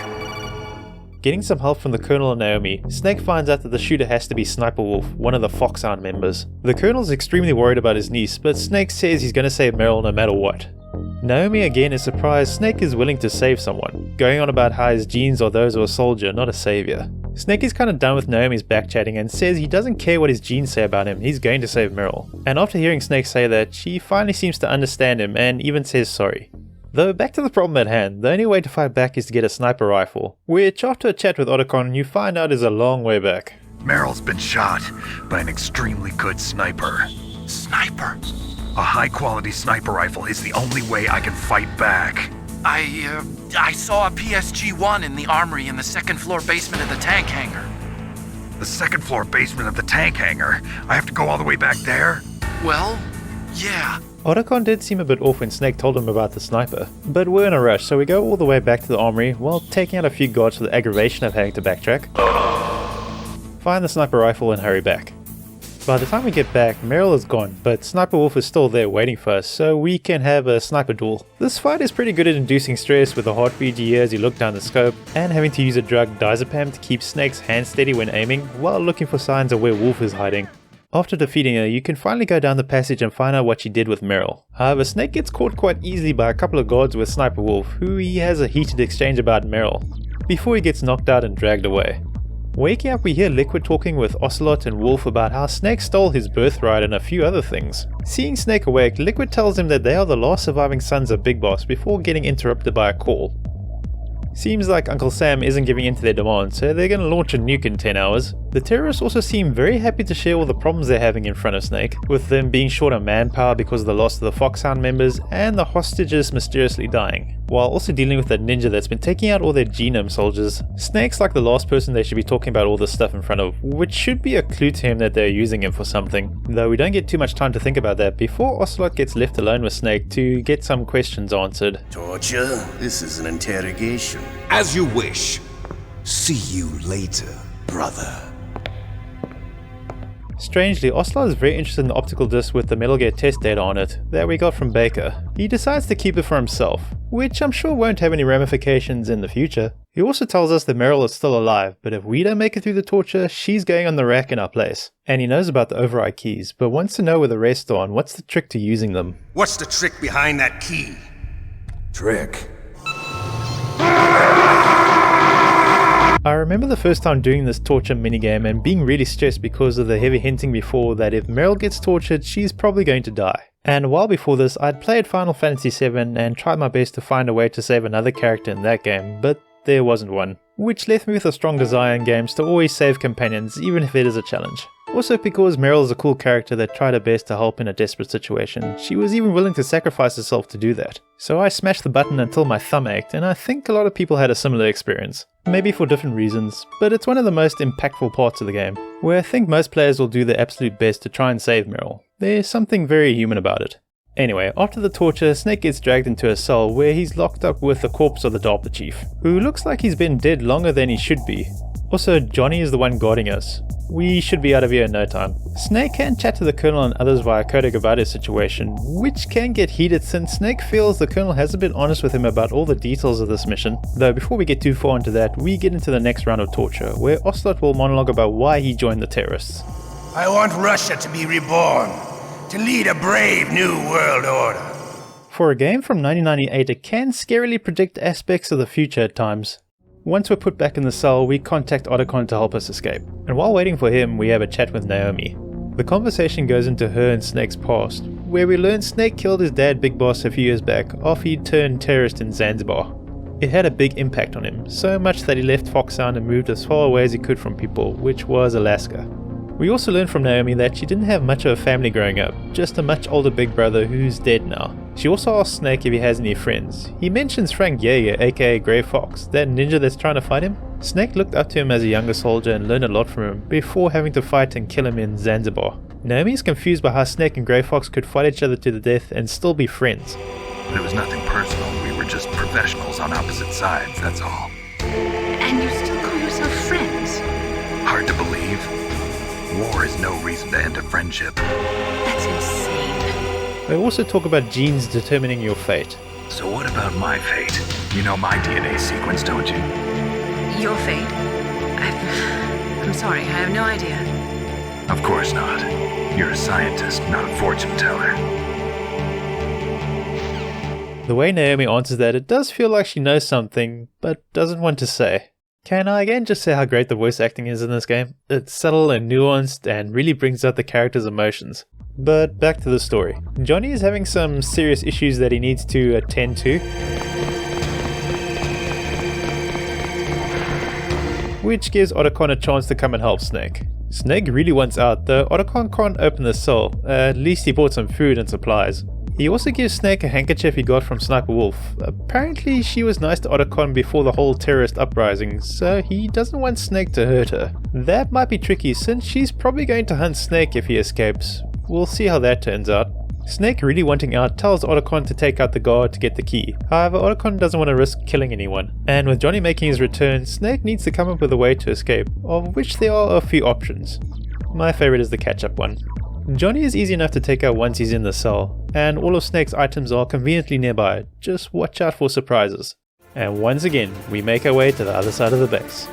Getting some help from the Colonel and Naomi, Snake finds out that the shooter has to be Sniper Wolf, one of the Foxhound members. The Colonel's extremely worried about his niece, but Snake says he's going to save Meryl no matter what. Naomi again is surprised Snake is willing to save someone, going on about how his genes are those of a soldier, not a savior. Snake is kind of done with Naomi's backchatting and says he doesn't care what his genes say about him, he's going to save Meryl. And after hearing Snake say that, she finally seems to understand him and even says sorry. Though back to the problem at hand, the only way to fight back is to get a sniper rifle, which after a chat with Otacon you find out is a long way back. Meryl's been shot by an extremely good sniper. Sniper? A high-quality sniper rifle is the only way I can fight back. I saw a PSG-1 in the armory in the second-floor basement of the tank hangar. The second-floor basement of the tank hangar? I have to go all the way back there? Well, yeah. Otacon did seem a bit off when Snake told him about the sniper, but we're in a rush, so we go all the way back to the armory while taking out a few guards for the aggravation of having to backtrack. Find the sniper rifle and hurry back. By the time we get back, Meryl is gone, but Sniper Wolf is still there waiting for us, so we can have a sniper duel. This fight is pretty good at inducing stress with the heartbeat you hear as you look down the scope, and having to use a drug diazepam to keep Snake's hand steady when aiming, while looking for signs of where Wolf is hiding. After defeating her, you can finally go down the passage and find out what she did with Meryl. However, Snake gets caught quite easily by a couple of guards with Sniper Wolf, who he has a heated exchange about Meryl, before he gets knocked out and dragged away. Waking up, we hear Liquid talking with Ocelot and Wolf about how Snake stole his birthright and a few other things. Seeing Snake awake, Liquid tells him that they are the last surviving sons of Big Boss before getting interrupted by a call. Seems like Uncle Sam isn't giving in to their demands, so they're going to launch a nuke in 10 hours. The terrorists also seem very happy to share all the problems they're having in front of Snake, with them being short on manpower because of the loss of the Foxhound members and the hostages mysteriously dying, while also dealing with that ninja that's been taking out all their genome soldiers. Snake's like the last person they should be talking about all this stuff in front of, which should be a clue to him that they're using him for something, though we don't get too much time to think about that before Ocelot gets left alone with Snake to get some questions answered. Torture? This is an interrogation. As you wish. See you later, brother. Strangely, Ocelot is very interested in the optical disc with the Metal Gear test data on it that we got from Baker. He decides to keep it for himself, which I'm sure won't have any ramifications in the future. He also tells us that Meryl is still alive, but if we don't make it through the torture, she's going on the rack in our place. And he knows about the override keys, but wants to know where the rest are and what's the trick to using them. What's the trick behind that key? Trick? I remember the first time doing this torture minigame and being really stressed because of the heavy hinting before that if Meryl gets tortured, she's probably going to die. And a while before this, I'd played Final Fantasy VII and tried my best to find a way to save another character in that game, but there wasn't one. Which left me with a strong desire in games to always save companions, even if it is a challenge. Also because Meryl is a cool character that tried her best to help in a desperate situation, she was even willing to sacrifice herself to do that. So I smashed the button until my thumb ached, and I think a lot of people had a similar experience. Maybe for different reasons, but it's one of the most impactful parts of the game, where I think most players will do their absolute best to try and save Meryl. There's something very human about it. Anyway, after the torture, Snake gets dragged into a cell where he's locked up with the corpse of the DARPA chief, who looks like he's been dead longer than he should be. Also, Johnny is the one guarding us. We should be out of here in no time. Snake can chat to the Colonel and others via codec about his situation, which can get heated since Snake feels the Colonel hasn't been honest with him about all the details of this mission. Though before we get too far into that, we get into the next round of torture, where Ocelot will monologue about why he joined the terrorists. I want Russia to be reborn, to lead a brave new world order. For a game from 1998, it can scarily predict aspects of the future at times. Once we're put back in the cell, we contact Otacon to help us escape, and while waiting for him, we have a chat with Naomi. The conversation goes into her and Snake's past, where we learn Snake killed his dad Big Boss a few years back after he turned terrorist in Zanzibar. It had a big impact on him, so much that he left Foxhound and moved as far away as he could from people, which was Alaska. We also learned from Naomi that she didn't have much of a family growing up, just a much older big brother who's dead now. She also asks Snake if he has any friends. He mentions Frank Jaeger, aka Grey Fox, that ninja that's trying to fight him. Snake looked up to him as a younger soldier and learned a lot from him before having to fight and kill him in Zanzibar. Naomi is confused by how Snake and Grey Fox could fight each other to the death and still be friends. But it was nothing personal. We were just professionals on opposite sides, that's all. And you still call yourself friends? Hard to believe. War is no reason to end a friendship. That's insane. They also talk about genes determining your fate. So what about my fate? You know my DNA sequence, don't you? Your fate? I'm sorry, I have no idea. Of course not. You're a scientist, not a fortune teller. The way Naomi answers that, it does feel like she knows something, but doesn't want to say. Can I again just say how great the voice acting is in this game? It's subtle and nuanced and really brings out the character's emotions. But back to the story. Johnny is having some serious issues that he needs to attend to, which gives Otacon a chance to come and help Snake. Snake really wants out, though Otacon can't open the cell. At least he bought some food and supplies. He also gives Snake a handkerchief he got from Sniper Wolf. Apparently she was nice to Otacon before the whole terrorist uprising, so he doesn't want Snake to hurt her. That might be tricky since she's probably going to hunt Snake if he escapes. We'll see how that turns out. Snake, really wanting out, tells Otacon to take out the guard to get the key. However, Otacon doesn't want to risk killing anyone. And with Johnny making his return, Snake needs to come up with a way to escape, of which there are a few options. My favorite is the catch-up one. Johnny is easy enough to take out once he's in the cell, and all of Snake's items are conveniently nearby, just watch out for surprises. And once again, we make our way to the other side of the base.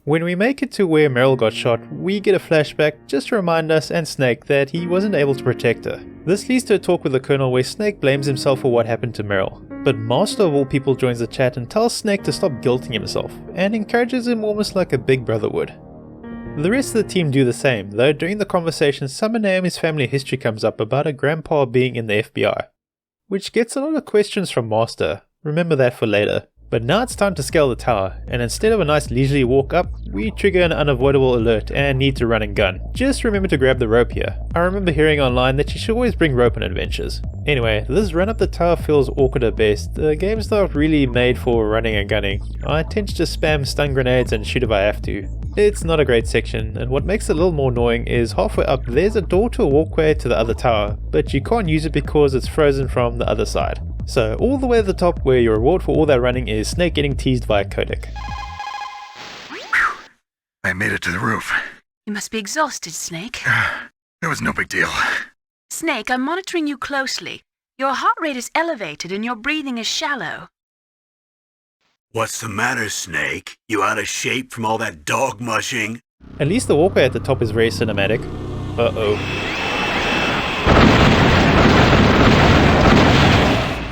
When we make it to where Meryl got shot, we get a flashback just to remind us and Snake that he wasn't able to protect her. This leads to a talk with the Colonel where Snake blames himself for what happened to Meryl. But Master of all people joins the chat and tells Snake to stop guilting himself, and encourages him almost like a big brother would. The rest of the team do the same, though during the conversation some of Naomi's family history comes up about her grandpa being in the FBI, which gets a lot of questions from Master. Remember that for later. But now it's time to scale the tower, and instead of a nice leisurely walk up, we trigger an unavoidable alert and need to run and gun. Just remember to grab the rope here. I remember hearing online that you should always bring rope on adventures. Anyway, this run up the tower feels awkward at best. The game's not really made for running and gunning. I tend to just spam stun grenades and shoot if I have to. It's not a great section, and what makes it a little more annoying is halfway up there's a door to a walkway to the other tower, but you can't use it because it's frozen from the other side. So all the way at the top where your reward for all that running is Snake getting teased by a codec. I made it to the roof. You must be exhausted, Snake. It was no big deal. Snake, I'm monitoring you closely. Your heart rate is elevated and your breathing is shallow. What's the matter, Snake? You out of shape from all that dog mushing? At least the walkway at the top is very cinematic. Uh-oh.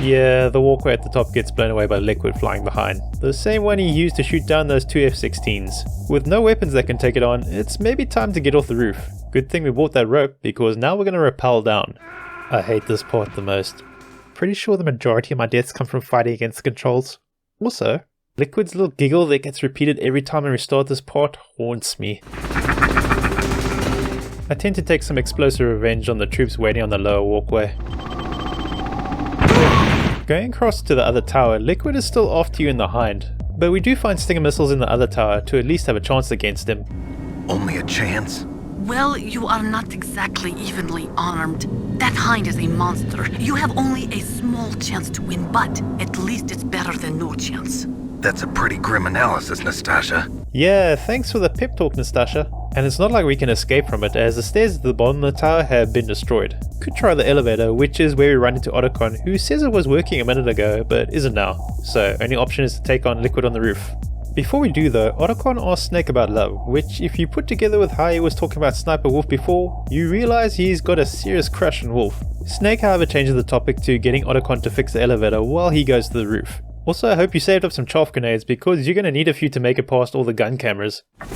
Yeah, the walkway at the top gets blown away by Liquid flying behind. The same one he used to shoot down those two F-16s. With no weapons that can take it on, it's maybe time to get off the roof. Good thing we bought that rope, because now we're going to rappel down. I hate this part the most. Pretty sure the majority of my deaths come from fighting against the controls. Also, Liquid's little giggle that gets repeated every time I restart this part haunts me. I tend to take some explosive revenge on the troops waiting on the lower walkway. Going across to the other tower, Liquid is still after you in the hind, but we do find Stinger missiles in the other tower to at least have a chance against him. Only a chance? Well, you are not exactly evenly armed. That hind is a monster. You have only a small chance to win, but at least it's better than no chance. That's a pretty grim analysis, Nastasha. Yeah, thanks for the pep talk, Nastasha. And it's not like we can escape from it, as the stairs at the bottom of the tower have been destroyed. Could try the elevator, which is where we run into Otacon, who says it was working a minute ago, but isn't now. So only option is to take on Liquid on the roof. Before we do though, Otacon asks Snake about love, which if you put together with how he was talking about Sniper Wolf before, you realize he's got a serious crush on Wolf. Snake however changes the topic to getting Otacon to fix the elevator while he goes to the roof. Also, I hope you saved up some chaff grenades because you're going to need a few to make it past all the gun cameras. So,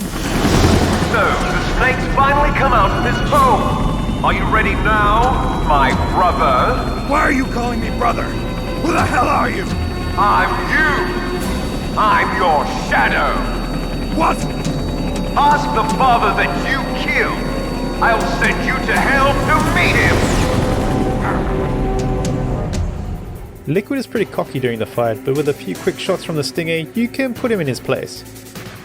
the snakes finally come out of this home. Are you ready now, my brother? Why are you calling me brother? Who the hell are you? I'm you! I'm your shadow! What? Ask the father that you killed! I'll send you to hell to meet him! Liquid is pretty cocky during the fight, but with a few quick shots from the Stinger, you can put him in his place.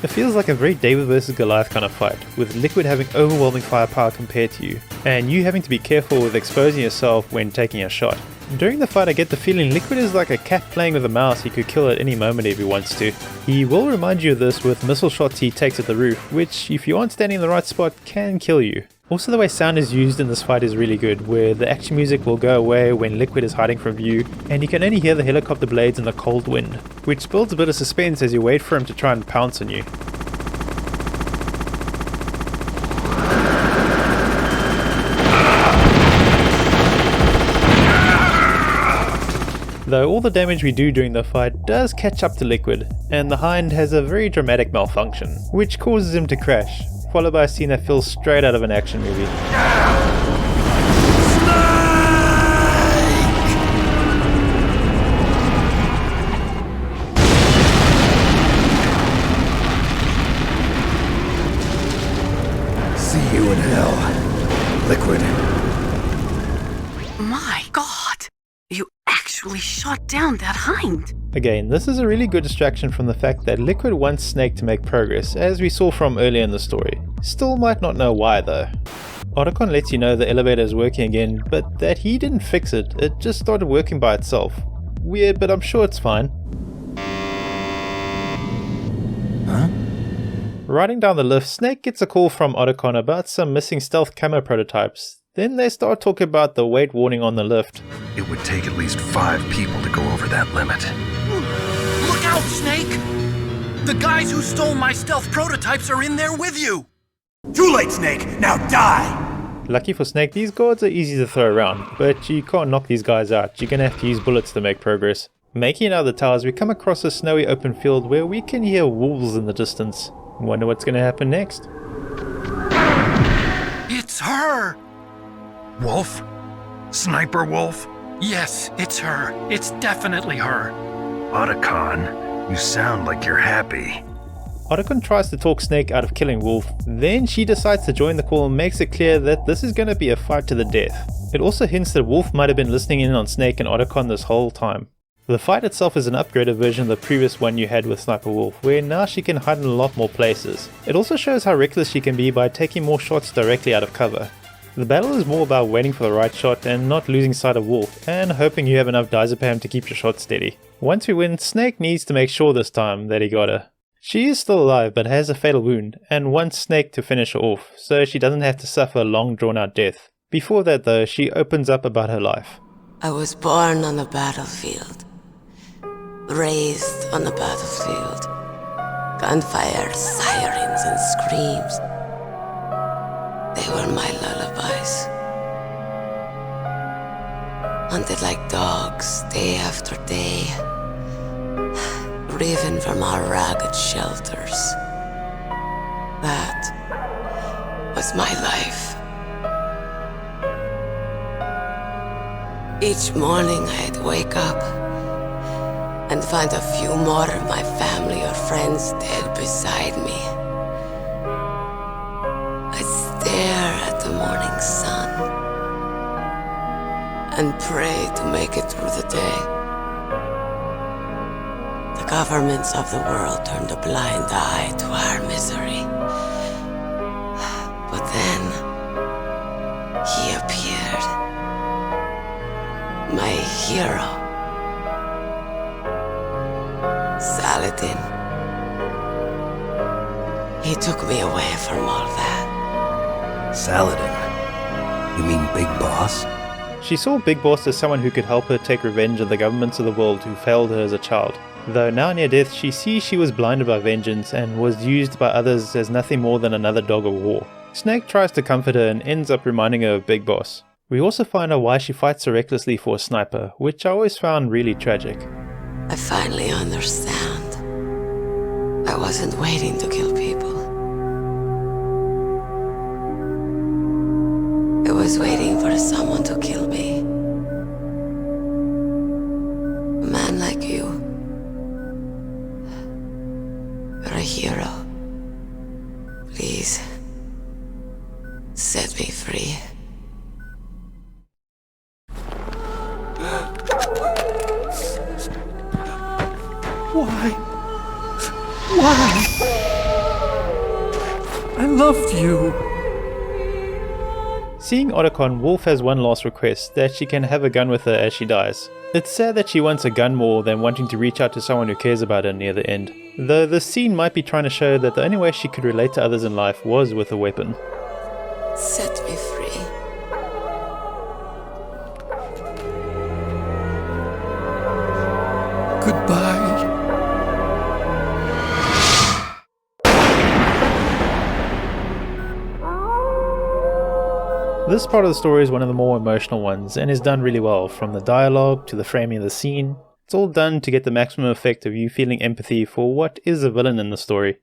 It feels like a very David vs Goliath kind of fight, with Liquid having overwhelming firepower compared to you, and you having to be careful with exposing yourself when taking a shot. During the fight I get the feeling Liquid is like a cat playing with a mouse. He could kill at any moment if he wants to. He will remind you of this with missile shots he takes at the roof, which if you aren't standing in the right spot can kill you. Also the way sound is used in this fight is really good, where the action music will go away when Liquid is hiding from view, and you can only hear the helicopter blades in the cold wind, which builds a bit of suspense as you wait for him to try and pounce on you. Though all the damage we do during the fight does catch up to Liquid, and the Hind has a very dramatic malfunction, which causes him to crash, followed by a scene that feels straight out of an action movie. See you in hell, Liquid. My god! You actually shot down that hind! Again, this is a really good distraction from the fact that Liquid wants Snake to make progress, as we saw from earlier in the story. Still might not know why though. Otacon lets you know the elevator is working again, but that he didn't fix it, it just started working by itself. Weird, but I'm sure it's fine. Huh? Riding down the lift, Snake gets a call from Otacon about some missing stealth camo prototypes. Then they start talking about the weight warning on the lift. It would take at least 5 people to go over that limit. Look out, Snake! The guys who stole my stealth prototypes are in there with you! Too late, Snake! Now die! Lucky for Snake, these guards are easy to throw around, but you can't knock these guys out. You're gonna have to use bullets to make progress. Making it out of the towers, we come across a snowy open field where we can hear wolves in the distance. Wonder what's gonna happen next. It's her! Wolf? Sniper Wolf? Yes, it's her. It's definitely her. Otacon, you sound like you're happy. Otacon tries to talk Snake out of killing Wolf, then she decides to join the call and makes it clear that this is going to be a fight to the death. It also hints that Wolf might have been listening in on Snake and Otacon this whole time. The fight itself is an upgraded version of the previous one you had with Sniper Wolf, where now she can hide in a lot more places. It also shows how reckless she can be by taking more shots directly out of cover. The battle is more about waiting for the right shot and not losing sight of Wolf, and hoping you have enough diazepam to keep your shot steady. Once we win, Snake needs to make sure this time that he got her. She is still alive but has a fatal wound, and wants Snake to finish her off, so she doesn't have to suffer a long drawn out death. Before that though, she opens up about her life. I was born on the battlefield, raised on the battlefield. Gunfire, sirens, and screams. They were my lullabies. Hunted like dogs, day after day. Driven from our ragged shelters. That was my life. Each morning I'd wake up and find a few more of my family or friends dead beside me. I'd stare at the morning sun and pray to make it through the day. The governments of the world turned a blind eye to our misery. But then, he appeared. My hero. Saladin. He took me away from all that. Saladin? You mean Big Boss? She saw Big Boss as someone who could help her take revenge on the governments of the world who failed her as a child. Though now near death, she sees she was blinded by vengeance and was used by others as nothing more than another dog of war. Snake tries to comfort her and ends up reminding her of Big Boss. We also find out why she fights so recklessly for a sniper, which I always found really tragic. I finally understand. I wasn't waiting to kill people. I was waiting for someone to kill me. man like you. You're a hero. Please, set me free. Why? Why? I loved you. Seeing Otacon, Wolf has one last request, that she can have a gun with her as she dies. It's sad that she wants a gun more than wanting to reach out to someone who cares about her near the end, though the scene might be trying to show that the only way she could relate to others in life was with a weapon. Set me free. Goodbye. This part of the story is one of the more emotional ones and is done really well, from the dialogue to the framing of the scene. It's all done to get the maximum effect of you feeling empathy for what is a villain in the story.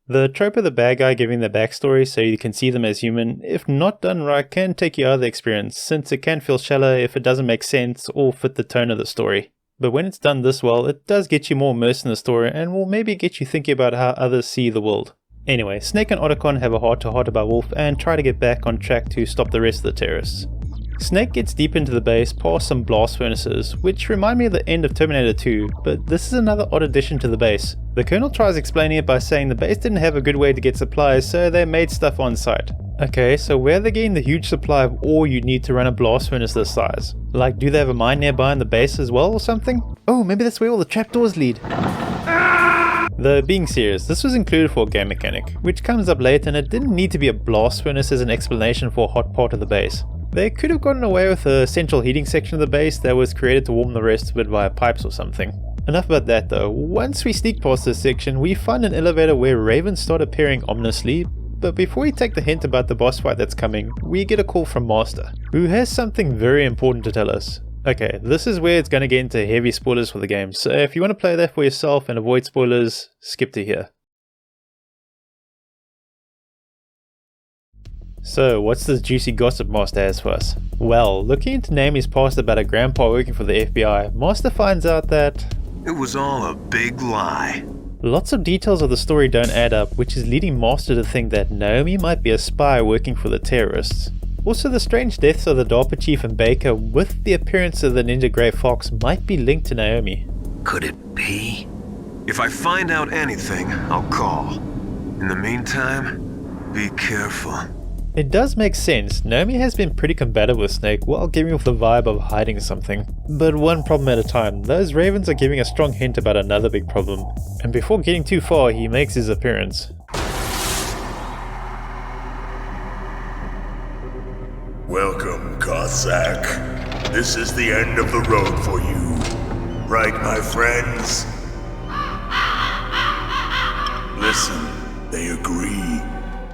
The trope of the bad guy giving their backstory so you can see them as human, if not done right, can take you out of the experience, since it can feel shallow if it doesn't make sense or fit the tone of the story. But when it's done this well, it does get you more immersed in the story and will maybe get you thinking about how others see the world. Anyway, Snake and Otacon have a heart-to-heart about Wolf and try to get back on track to stop the rest of the terrorists. Snake gets deep into the base past some blast furnaces, which remind me of the end of Terminator 2, but this is another odd addition to the base. The Colonel tries explaining it by saying the base didn't have a good way to get supplies, so they made stuff on site. Okay, so where are they getting the huge supply of ore you need to run a blast furnace this size? Like, do they have a mine nearby in the base as well or something? Oh, maybe that's where all the trapdoors lead. Though being serious, this was included for a game mechanic, which comes up later, and it didn't need to be a blast furnace as an explanation for a hot part of the base. They could have gotten away with a central heating section of the base that was created to warm the rest of it via pipes or something. Enough about that though. Once we sneak past this section, we find an elevator where ravens start appearing ominously, but before we take the hint about the boss fight that's coming, we get a call from Master, who has something very important to tell us. Okay, this is where it's going to get into heavy spoilers for the game, so if you want to play that for yourself and avoid spoilers, skip to here. So, what's this juicy gossip Master has for us? Well, looking into Naomi's past about her grandpa working for the FBI, Master finds out that it was all a big lie. Lots of details of the story don't add up, which is leading Master to think that Naomi might be a spy working for the terrorists. Also, the strange deaths of the DARPA chief and Baker with the appearance of the Ninja Grey Fox might be linked to Naomi. Could it be? If I find out anything, I'll call. In the meantime, be careful. It does make sense. Naomi has been pretty combative with Snake while giving off the vibe of hiding something. But one problem at a time. Those ravens are giving a strong hint about another big problem. And before getting too far, he makes his appearance. Welcome, Cossack. This is the end of the road for you. Right, my friends? Listen, they agree.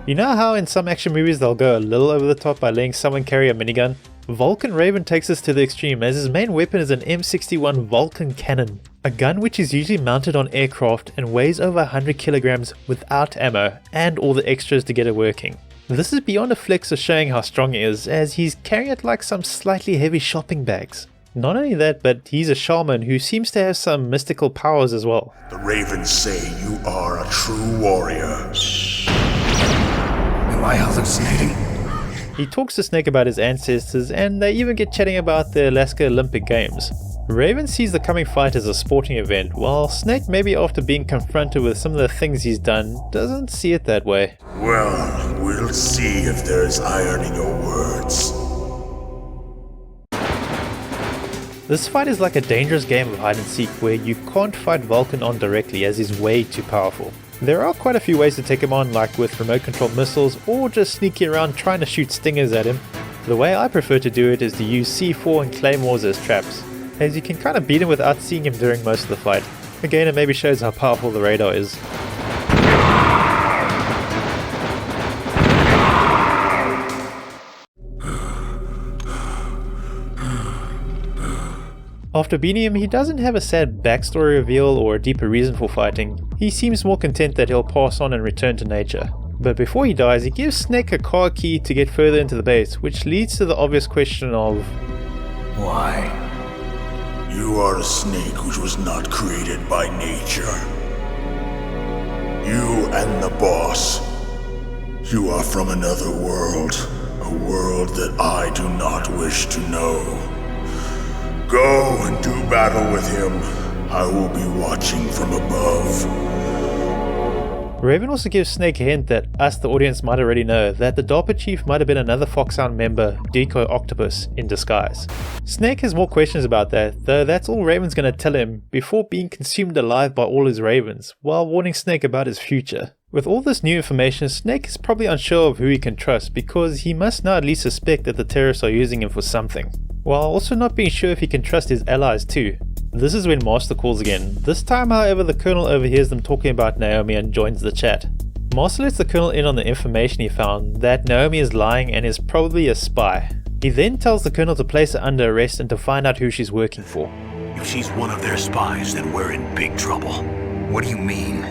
You know how in some action movies they'll go a little over the top by letting someone carry a minigun? Vulcan Raven takes this to the extreme as his main weapon is an M61 Vulcan cannon. A gun which is usually mounted on aircraft and weighs over 100 kilograms without ammo and all the extras to get it working. This is beyond a flex of showing how strong he is, as he's carrying it like some slightly heavy shopping bags. Not only that, but he's a shaman who seems to have some mystical powers as well. The ravens say you are a true warrior. Shh. Am I hallucinating? He talks to Snake about his ancestors, and they even get chatting about the Alaska Olympic Games. Raven sees the coming fight as a sporting event, while Snake, maybe after being confronted with some of the things he's done, doesn't see it that way. Well, we'll see if there's iron in your words. This fight is like a dangerous game of hide and seek where you can't fight Vulcan on directly as he's way too powerful. There are quite a few ways to take him on, like with remote control missiles or just sneaking around trying to shoot stingers at him. The way I prefer to do it is to use C4 and claymores as traps, as you can kind of beat him without seeing him during most of the fight. Again, it maybe shows how powerful the radar is. After beating him, he doesn't have a sad backstory reveal or a deeper reason for fighting. He seems more content that he'll pass on and return to nature. But before he dies, he gives Snake a car key to get further into the base, which leads to the obvious question of... Why? You are a snake which was not created by nature. You and the boss. You are from another world. A world that I do not wish to know. Go and do battle with him. I will be watching from above. Raven also gives Snake a hint that us, the audience, might already know that the DARPA chief might have been another Foxhound member, Decoy Octopus, in disguise. Snake has more questions about that, though that's all Raven's going to tell him before being consumed alive by all his ravens, while warning Snake about his future. With all this new information, Snake is probably unsure of who he can trust because he must now at least suspect that the terrorists are using him for something, while also not being sure if he can trust his allies too. This is when Master calls again. This time, however, the Colonel overhears them talking about Naomi and joins the chat. Master lets the Colonel in on the information he found, that Naomi is lying and is probably a spy. He then tells the Colonel to place her under arrest and to find out who she's working for. If she's one of their spies, then we're in big trouble. What do you mean?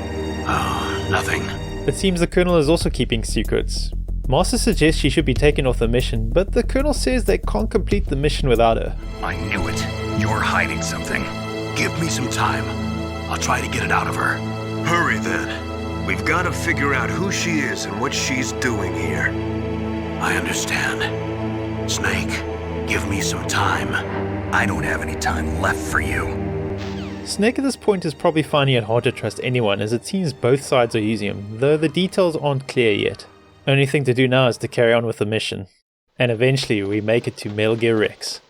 Nothing. It seems the Colonel is also keeping secrets. Master suggests she should be taken off the mission, but the Colonel says they can't complete the mission without her. I knew it. You're hiding something. Give me some time. I'll try to get it out of her. Hurry then. We've got to figure out who she is and what she's doing here. I understand. Snake, give me some time. I don't have any time left for you. Snake at this point is probably finding it hard to trust anyone, as it seems both sides are using him, though the details aren't clear yet. Only thing to do now is to carry on with the mission. And eventually we make it to Metal Gear Rex.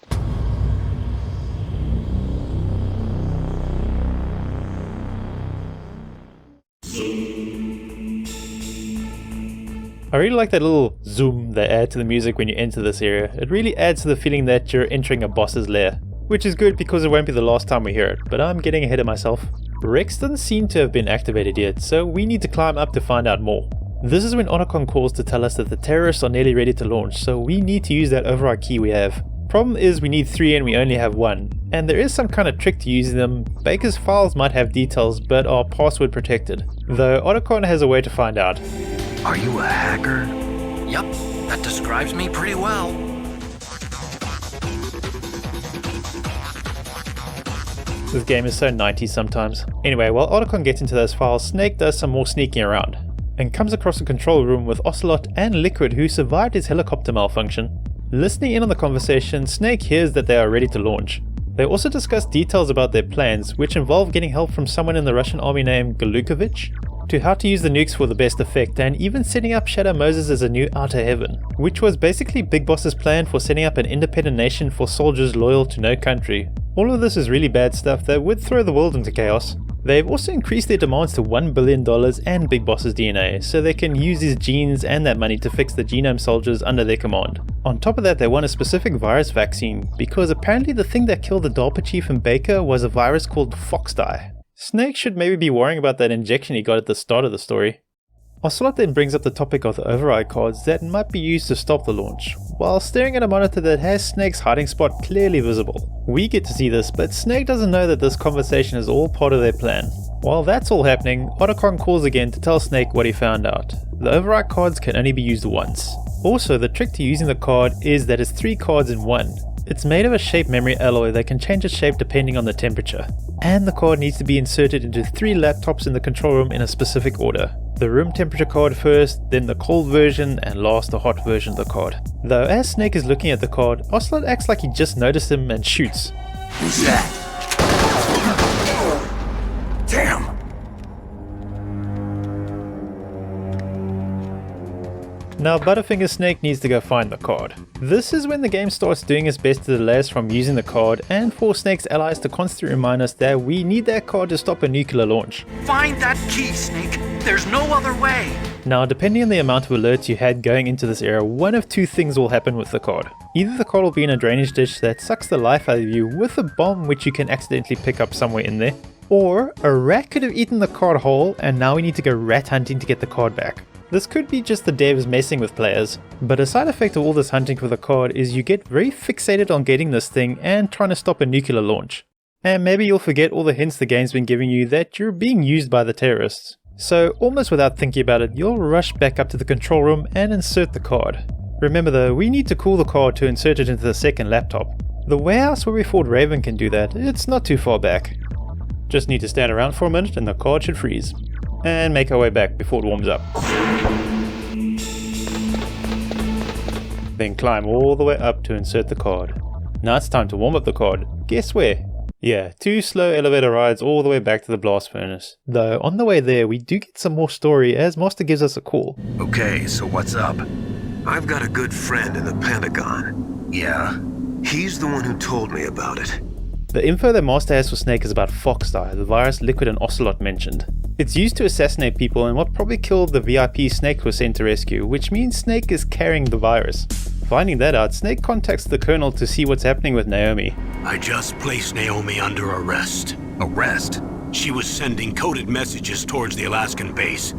I really like that little zoom they add to the music when you enter this area. It really adds to the feeling that you're entering a boss's lair, which is good because it won't be the last time we hear it, but I'm getting ahead of myself. Rex doesn't seem to have been activated yet, so we need to climb up to find out more. This is when Otacon calls to tell us that the terrorists are nearly ready to launch, so we need to use that override key we have. Problem is we need 3 and we only have 1, and there is some kind of trick to using them. Baker's files might have details but are password protected, though Otacon has a way to find out. Are you a hacker? Yup, that describes me pretty well. This game is so 90s sometimes. Anyway, while Otacon gets into those files, Snake does some more sneaking around, and comes across a control room with Ocelot and Liquid, who survived his helicopter malfunction. Listening in on the conversation, Snake hears that they are ready to launch. They also discuss details about their plans, which involve getting help from someone in the Russian army named Galukovich, to how to use the nukes for the best effect, and even setting up Shadow Moses as a new outer heaven, which was basically Big Boss's plan for setting up an independent nation for soldiers loyal to no country. All of this is really bad stuff that would throw the world into chaos. They've also increased their demands to $1 billion and Big Boss's DNA, so they can use his genes and that money to fix the genome soldiers under their command. On top of that, they want a specific virus vaccine, because apparently the thing that killed the DARPA chief and Baker was a virus called Foxdie. Snake should maybe be worrying about that injection he got at the start of the story. Ocelot then brings up the topic of the override cards that might be used to stop the launch, while staring at a monitor that has Snake's hiding spot clearly visible. We get to see this, but Snake doesn't know that this conversation is all part of their plan. While that's all happening, Otacon calls again to tell Snake what he found out. The override cards can only be used once. Also, the trick to using the card is that it's 3 cards in one. It's made of a shape memory alloy that can change its shape depending on the temperature. And the card needs to be inserted into 3 laptops in the control room in a specific order. The room temperature card first, then the cold version, and last the hot version of the card. Though as Snake is looking at the card, Ocelot acts like he just noticed him and shoots. Who's that? Damn! Now Butterfinger Snake needs to go find the card. This is when the game starts doing its best to delay us from using the card and for Snake's allies to constantly remind us that we need that card to stop a nuclear launch. Find that key, Snake. There's no other way. Now, depending on the amount of alerts you had going into this era, one of 2 things will happen with the card. Either the card will be in a drainage ditch that sucks the life out of you with a bomb which you can accidentally pick up somewhere in there, or a rat could have eaten the card whole and now we need to go rat hunting to get the card back. This could be just the devs messing with players, but a side effect of all this hunting for the card is you get very fixated on getting this thing and trying to stop a nuclear launch. And maybe you'll forget all the hints the game's been giving you that you're being used by the terrorists. So almost without thinking about it, you'll rush back up to the control room and insert the card. Remember though, we need to cool the card to insert it into the second laptop. The warehouse where we fought Raven can do that, it's not too far back. Just need to stand around for a minute and the card should freeze. And make our way back before it warms up. Then climb all the way up to insert the card. Now it's time to warm up the card. Guess where? Yeah, 2 slow elevator rides all the way back to the blast furnace. Though on the way there we do get some more story as Master gives us a call. Okay, so what's up? I've got a good friend in the Pentagon. Yeah? He's the one who told me about it. The info that Master has for Snake is about Foxdie, the virus Liquid and Ocelot mentioned. It's used to assassinate people, and what probably killed the VIP Snake was sent to rescue, which means Snake is carrying the virus. Finding that out, Snake contacts the Colonel to see what's happening with Naomi. I just placed Naomi under arrest. Arrest? She was sending coded messages towards the Alaskan base.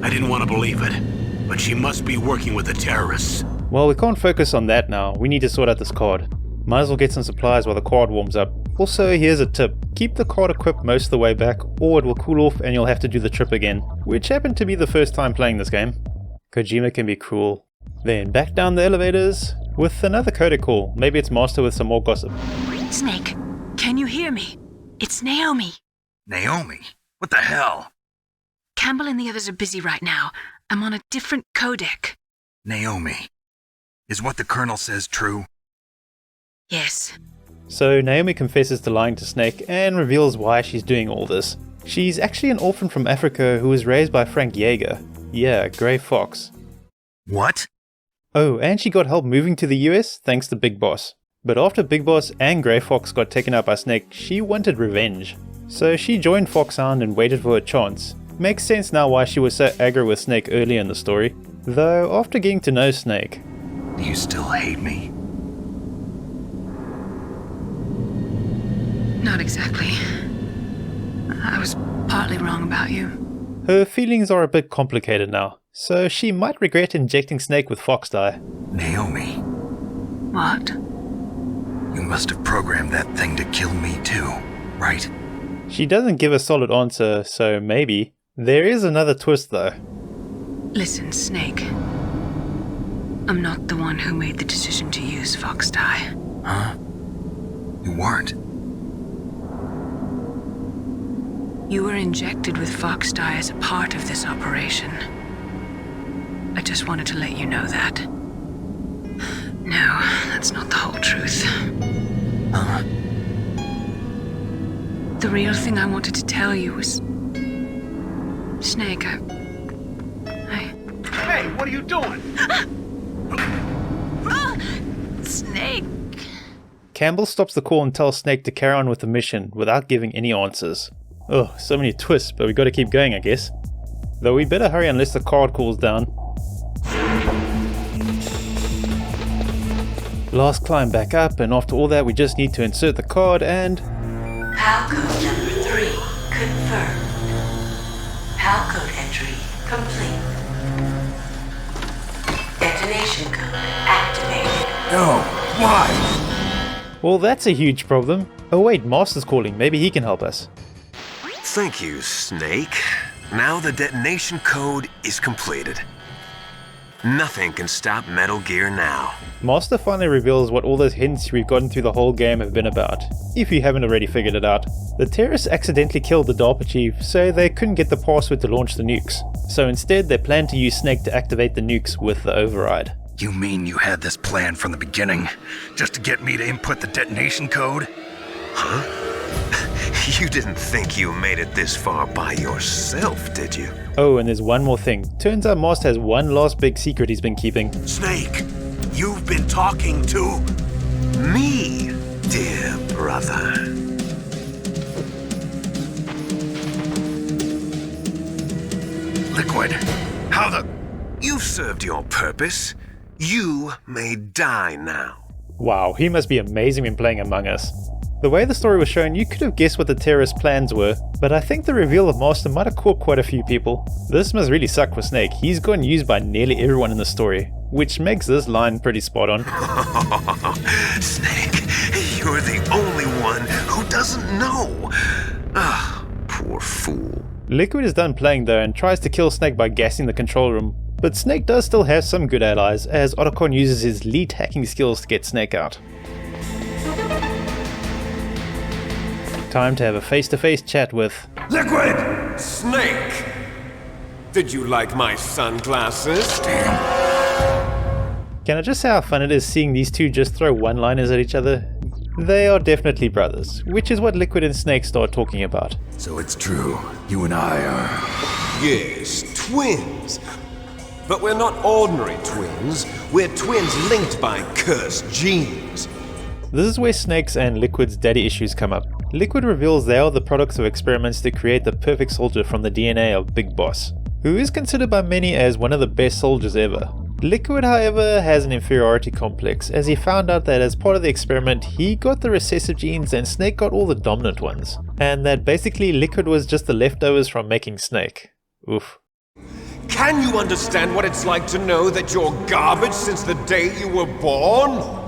I didn't want to believe it, but she must be working with the terrorists. Well, we can't focus on that now, we need to sort out this card. Might as well get some supplies while the card warms up. Also, here's a tip, keep the card equipped most of the way back, or it will cool off and you'll have to do the trip again, which happened to be the first time playing this game. Kojima can be cruel. Then back down the elevators with another codec call. Maybe it's Master with some more gossip. Snake, can you hear me? It's Naomi. Naomi? What the hell? Campbell and the others are busy right now. I'm on a different codec. Naomi. Is what the Colonel says true? Yes. So Naomi confesses to lying to Snake and reveals why she's doing all this. She's actually an orphan from Africa who was raised by Frank Yeager. Yeah, Grey Fox. What? Oh, and she got help moving to the US thanks to Big Boss. But after Big Boss and Grey Fox got taken out by Snake, she wanted revenge. So she joined Foxhound and waited for her chance. Makes sense now why she was so aggro with Snake early in the story. Though after getting to know Snake... Do you still hate me? Not exactly. I was partly wrong about you. Her feelings are a bit complicated now, so she might regret injecting Snake with Foxdie. Naomi. What? You must have programmed that thing to kill me too, right? She doesn't give a solid answer, so maybe. There is another twist though. Listen, Snake. I'm not the one who made the decision to use Foxdie. Huh? You weren't. You were injected with Foxdie as a part of this operation. I just wanted to let you know that. No, that's not the whole truth. Huh? The real thing I wanted to tell you was... Snake, Hey, what are you doing? Snake! Campbell stops the call and tells Snake to carry on with the mission without giving any answers. Ugh, so many twists, but we gotta keep going I guess. Though we better hurry unless the card cools down. Last climb back up, and after all that we just need to insert the card and... PAL code number 3 confirmed. PAL code entry complete. Detonation code activated. No, why? Well, that's a huge problem. Oh wait, Master's calling, maybe he can help us. Thank you, Snake. Now the detonation code is completed. Nothing can stop Metal Gear now. Master finally reveals what all those hints we've gotten through the whole game have been about, if you haven't already figured it out. The terrorists accidentally killed the DARPA chief, so they couldn't get the password to launch the nukes. So instead they planned to use Snake to activate the nukes with the override. You mean you had this plan from the beginning, just to get me to input the detonation code? Huh? You didn't think you made it this far by yourself, did you? Oh, and there's one more thing. Turns out Master has one last big secret he's been keeping. Snake, you've been talking to... Me, dear brother. Liquid, how the... You've served your purpose. You may die now. Wow, he must be amazing when playing Among Us. The way the story was shown, you could have guessed what the terrorist plans were, but I think the reveal of Master might have caught quite a few people. This must really suck for Snake. He's gotten used by nearly everyone in the story, which makes this line pretty spot on. Snake, you're the only one who doesn't know. Ah, poor fool. Liquid is done playing though and tries to kill Snake by gassing the control room, but Snake does still have some good allies, as Otacon uses his lead hacking skills to get Snake out. time to have a face-to-face chat with Liquid! Snake! Did you like my sunglasses? Can I just say how fun it is seeing these two just throw one-liners at each other? They are definitely brothers, which is what Liquid and Snake start talking about. So it's true, you and I are... Yes, twins. But we're not ordinary twins. We're twins linked by cursed genes. This is where Snake's and Liquid's daddy issues come up. Liquid reveals they are the products of experiments to create the perfect soldier from the DNA of Big Boss, who is considered by many as one of the best soldiers ever. Liquid, however, has an inferiority complex, as he found out that as part of the experiment, he got the recessive genes and Snake got all the dominant ones, and that basically Liquid was just the leftovers from making Snake. Oof. Can you understand what it's like to know that you're garbage since the day you were born?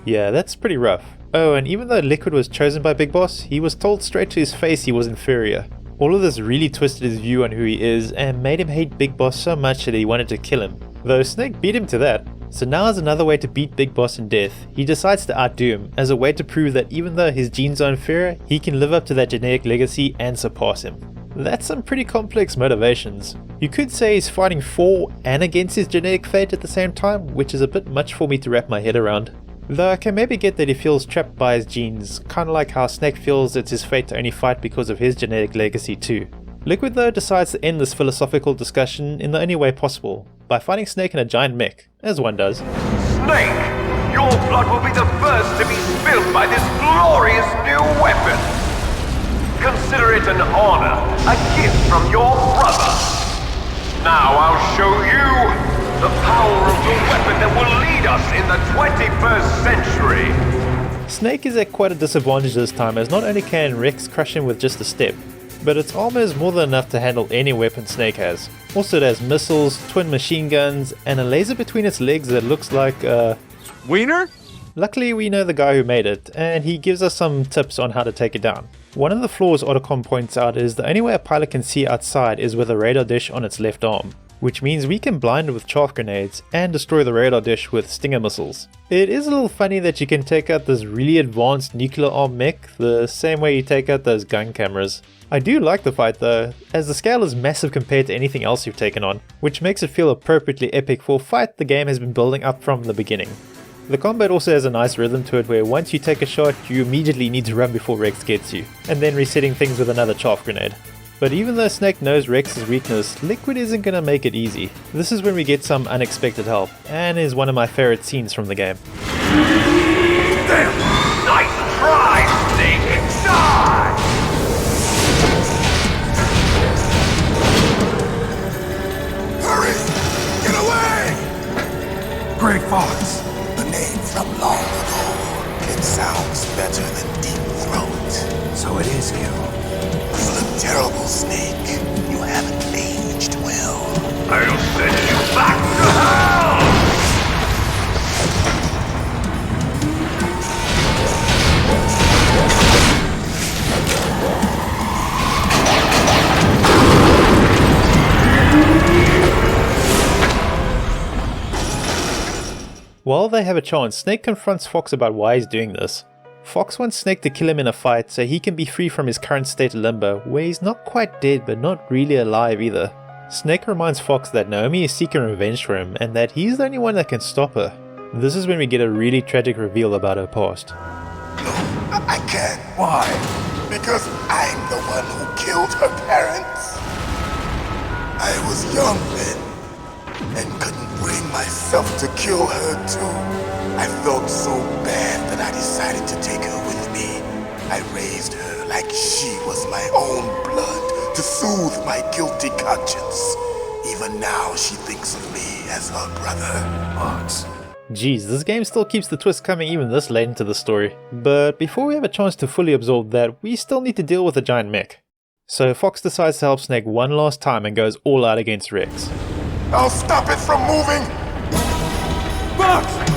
Yeah, that's pretty rough. Oh, and even though Liquid was chosen by Big Boss, he was told straight to his face he was inferior. All of this really twisted his view on who he is and made him hate Big Boss so much that he wanted to kill him. Though Snake beat him to that. So now as another way to beat Big Boss in death, he decides to outdo him as a way to prove that even though his genes are inferior, he can live up to that genetic legacy and surpass him. That's some pretty complex motivations. You could say he's fighting for and against his genetic fate at the same time, which is a bit much for me to wrap my head around. Though I can maybe get that he feels trapped by his genes, kinda like how Snake feels it's his fate to only fight because of his genetic legacy too. Liquid though decides to end this philosophical discussion in the only way possible, by fighting Snake in a giant mech, as one does. Snake, your blood will be the first to be spilled by this glorious new weapon. Consider it an honor, a gift from your brother. Now I'll show you the power of the weapon that will lead us in the 21st century. Snake is at quite a disadvantage this time, as not only can Rex crush him with just a step, but its armor is more than enough to handle any weapon Snake has. Also it has missiles, twin machine guns, and a laser between its legs that looks like a... Wiener? Luckily we know the guy who made it, and he gives us some tips on how to take it down. One of the flaws Otacon points out is the only way a pilot can see outside is with a radar dish on its left arm, which means we can blind it with chaff grenades and destroy the radar dish with stinger missiles. It is a little funny that you can take out this really advanced nuclear armed mech the same way you take out those gun cameras. I do like the fight though, as the scale is massive compared to anything else you've taken on, which makes it feel appropriately epic for a fight the game has been building up from the beginning. The combat also has a nice rhythm to it where once you take a shot, you immediately need to run before Rex gets you, and then resetting things with another chaff grenade. But even though Snake knows Rex's weakness, Liquid isn't gonna make it easy. This is when we get some unexpected help, and is one of my favorite scenes from the game. Damn! Nice try, Snake! Die! Hurry! Get away! Grey Fox! A name from long ago. It sounds better than Deep Throat. So it is you. You look terrible, Snake. You haven't aged well. I'll send you back to hell! While they have a chance, Snake confronts Fox about why he's doing this. Fox wants Snake to kill him in a fight so he can be free from his current state of limbo, where he's not quite dead but not really alive either. Snake reminds Fox that Naomi is seeking revenge for him and that he's the only one that can stop her. This is when we get a really tragic reveal about her past. No, I can't. Why? Because I'm the one who killed her parents. I was young then, and couldn't bring myself to kill her too. I felt so bad that I decided to take her with me. I raised her like she was my own blood to soothe my guilty conscience. Even now she thinks of me as her brother. Fox. Geez, this game still keeps the twist coming even this late into the story. But before we have a chance to fully absorb that, we still need to deal with the giant mech. So Fox decides to help Snake one last time and goes all out against Rex. I'll stop it from moving! Fox!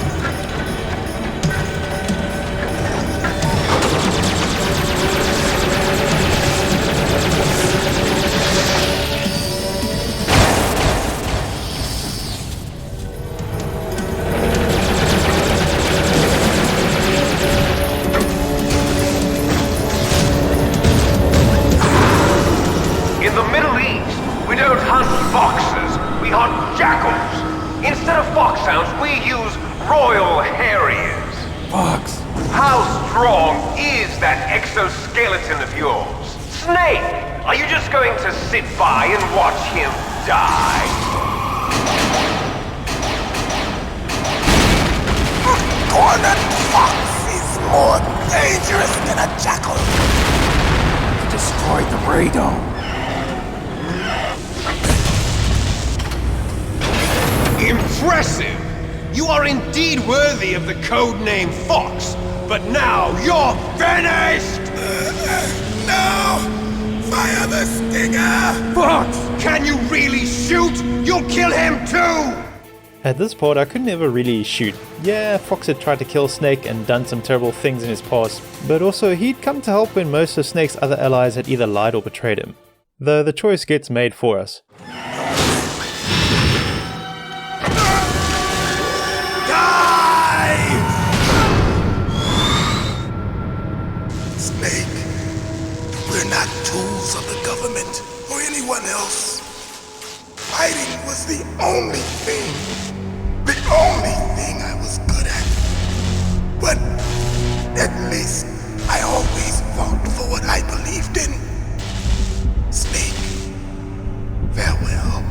hunt foxes, we hunt jackals. Instead of foxhounds, we use royal harriers. Fox. How strong is that exoskeleton of yours? Snake, are you just going to sit by and watch him die? A cornered fox is more dangerous than a jackal. He destroyed the radome. Impressive! You are indeed worthy of the codename Fox, but now you're finished! No! Fire the stinger! Fox! Can you really shoot? You'll kill him too! At this point, I could never really shoot. Yeah, Fox had tried to kill Snake and done some terrible things in his past, but also he'd come to help when most of Snake's other allies had either lied or betrayed him. Though the choice gets made for us. Snake, we're not tools of the government or anyone else. Fighting was the only thing I was good at. But at least I always fought for what I believed in. Snake, farewell.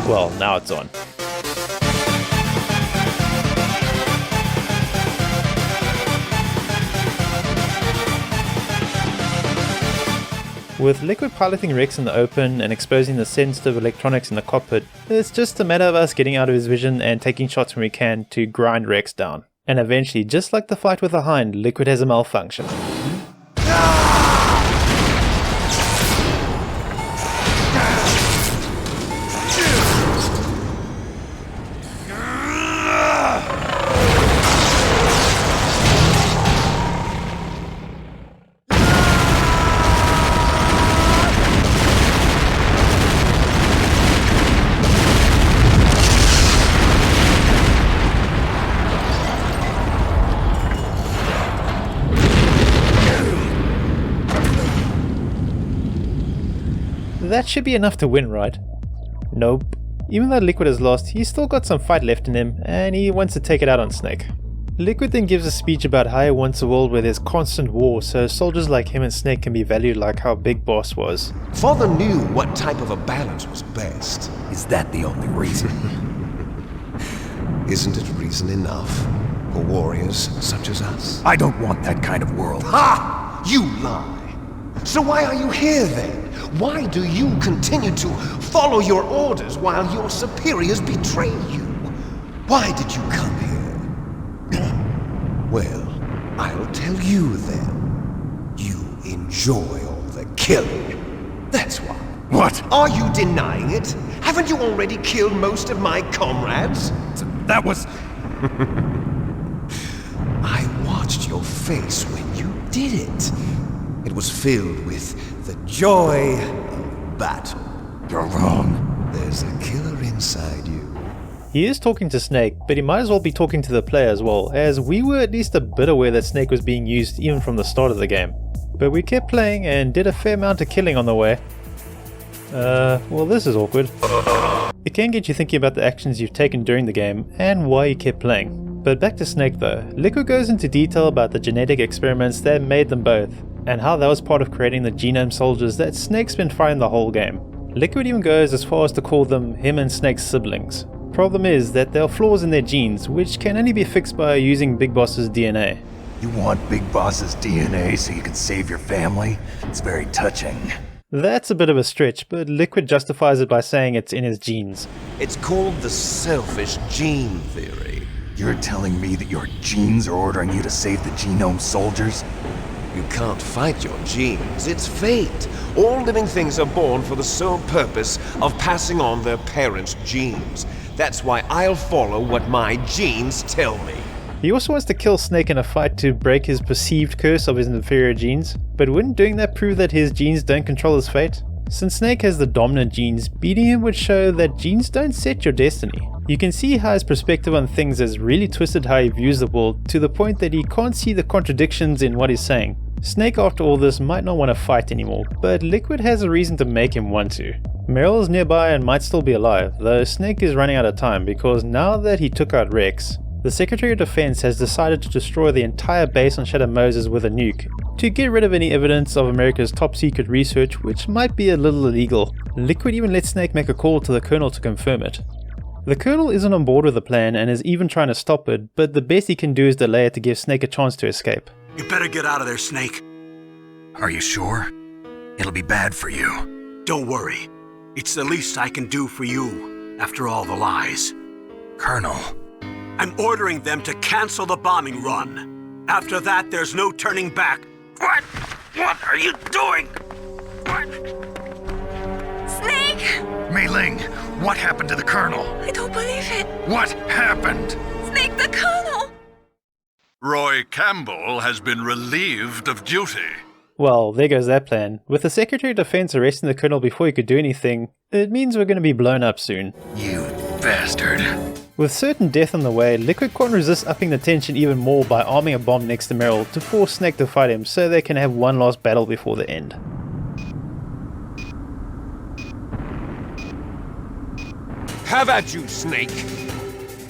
Well, now it's on. With Liquid piloting Rex in the open and exposing the sensitive electronics in the cockpit, it's just a matter of us getting out of his vision and taking shots when we can to grind Rex down. And eventually, just like the fight with the Hind, Liquid has a malfunction. That should be enough to win, right? Nope. Even though Liquid has lost, he's still got some fight left in him, and he wants to take it out on Snake. Liquid then gives a speech about how he wants a world where there's constant war, so soldiers like him and Snake can be valued like how Big Boss was. Father knew what type of a balance was best. Is that the only reason? Isn't it reason enough for warriors such as us? I don't want that kind of world. Ha! You lie! So why are you here then? Why do you continue to follow your orders while your superiors betray you? Why did you come here? Well, I'll tell you then. You enjoy all the killing. That's why. What? Are you denying it? Haven't you already killed most of my comrades? That was... I watched your face when you did it. It was filled with the joy of battle. You're wrong. There's a killer inside you. He is talking to Snake, but he might as well be talking to the player as well, as we were at least a bit aware that Snake was being used even from the start of the game. But we kept playing and did a fair amount of killing on the way. Well, this is awkward. It can get you thinking about the actions you've taken during the game and why you kept playing. But back to Snake though, Liquid goes into detail about the genetic experiments that made them both, and how that was part of creating the genome soldiers that Snake's been fighting the whole game. Liquid even goes as far as to call them him and Snake's siblings. Problem is that there are flaws in their genes, which can only be fixed by using Big Boss's DNA. You want Big Boss's DNA so you can save your family? It's very touching. That's a bit of a stretch, but Liquid justifies it by saying it's in his genes. It's called the selfish gene theory. You're telling me that your genes are ordering you to save the genome soldiers? You can't fight your genes, it's fate. All living things are born for the sole purpose of passing on their parents' genes. That's why I'll follow what my genes tell me. He also wants to kill Snake in a fight to break his perceived curse of his inferior genes, but wouldn't doing that prove that his genes don't control his fate? Since Snake has the dominant genes, beating him would show that genes don't set your destiny. You can see how his perspective on things has really twisted how he views the world, to the point that he can't see the contradictions in what he's saying. Snake after all this might not want to fight anymore, but Liquid has a reason to make him want to. Meryl is nearby and might still be alive, though Snake is running out of time because now that he took out Rex, the Secretary of Defense has decided to destroy the entire base on Shadow Moses with a nuke, to get rid of any evidence of America's top secret research, which might be a little illegal. Liquid even lets Snake make a call to the Colonel to confirm it. The Colonel isn't on board with the plan and is even trying to stop it, but the best he can do is delay it to give Snake a chance to escape. You better get out of there, Snake. Are you sure? It'll be bad for you. Don't worry. It's the least I can do for you, after all the lies. Colonel. I'm ordering them to cancel the bombing run. After that, there's no turning back. What? What are you doing? What? Snake! Mei Ling, what happened to the Colonel? I don't believe it. What happened? Snake, the Colonel! Roy Campbell has been relieved of duty. Well, there goes that plan. With the Secretary of Defense arresting the Colonel before he could do anything, it means we're going to be blown up soon. You bastard. With certain death on the way, Liquid can't resist upping the tension even more by arming a bomb next to Meryl to force Snake to fight him so they can have one last battle before the end. Have at you, Snake!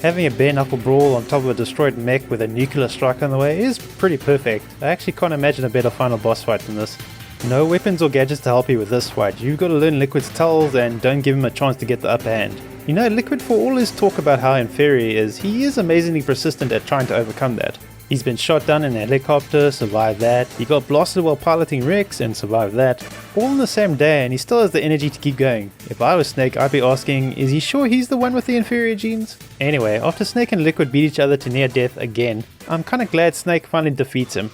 Having a bare-knuckle brawl on top of a destroyed mech with a nuclear strike on the way is pretty perfect. I actually can't imagine a better final boss fight than this. No weapons or gadgets to help you with this fight. You've got to learn Liquid's tells and don't give him a chance to get the upper hand. You know, Liquid, for all his talk about how inferior he is amazingly persistent at trying to overcome that. He's been shot down in a helicopter, survived that. He got blasted while piloting Rex and survived that. All in the same day, and he still has the energy to keep going. If I was Snake, I'd be asking, is he sure he's the one with the inferior genes? Anyway, after Snake and Liquid beat each other to near death again, I'm kinda glad Snake finally defeats him.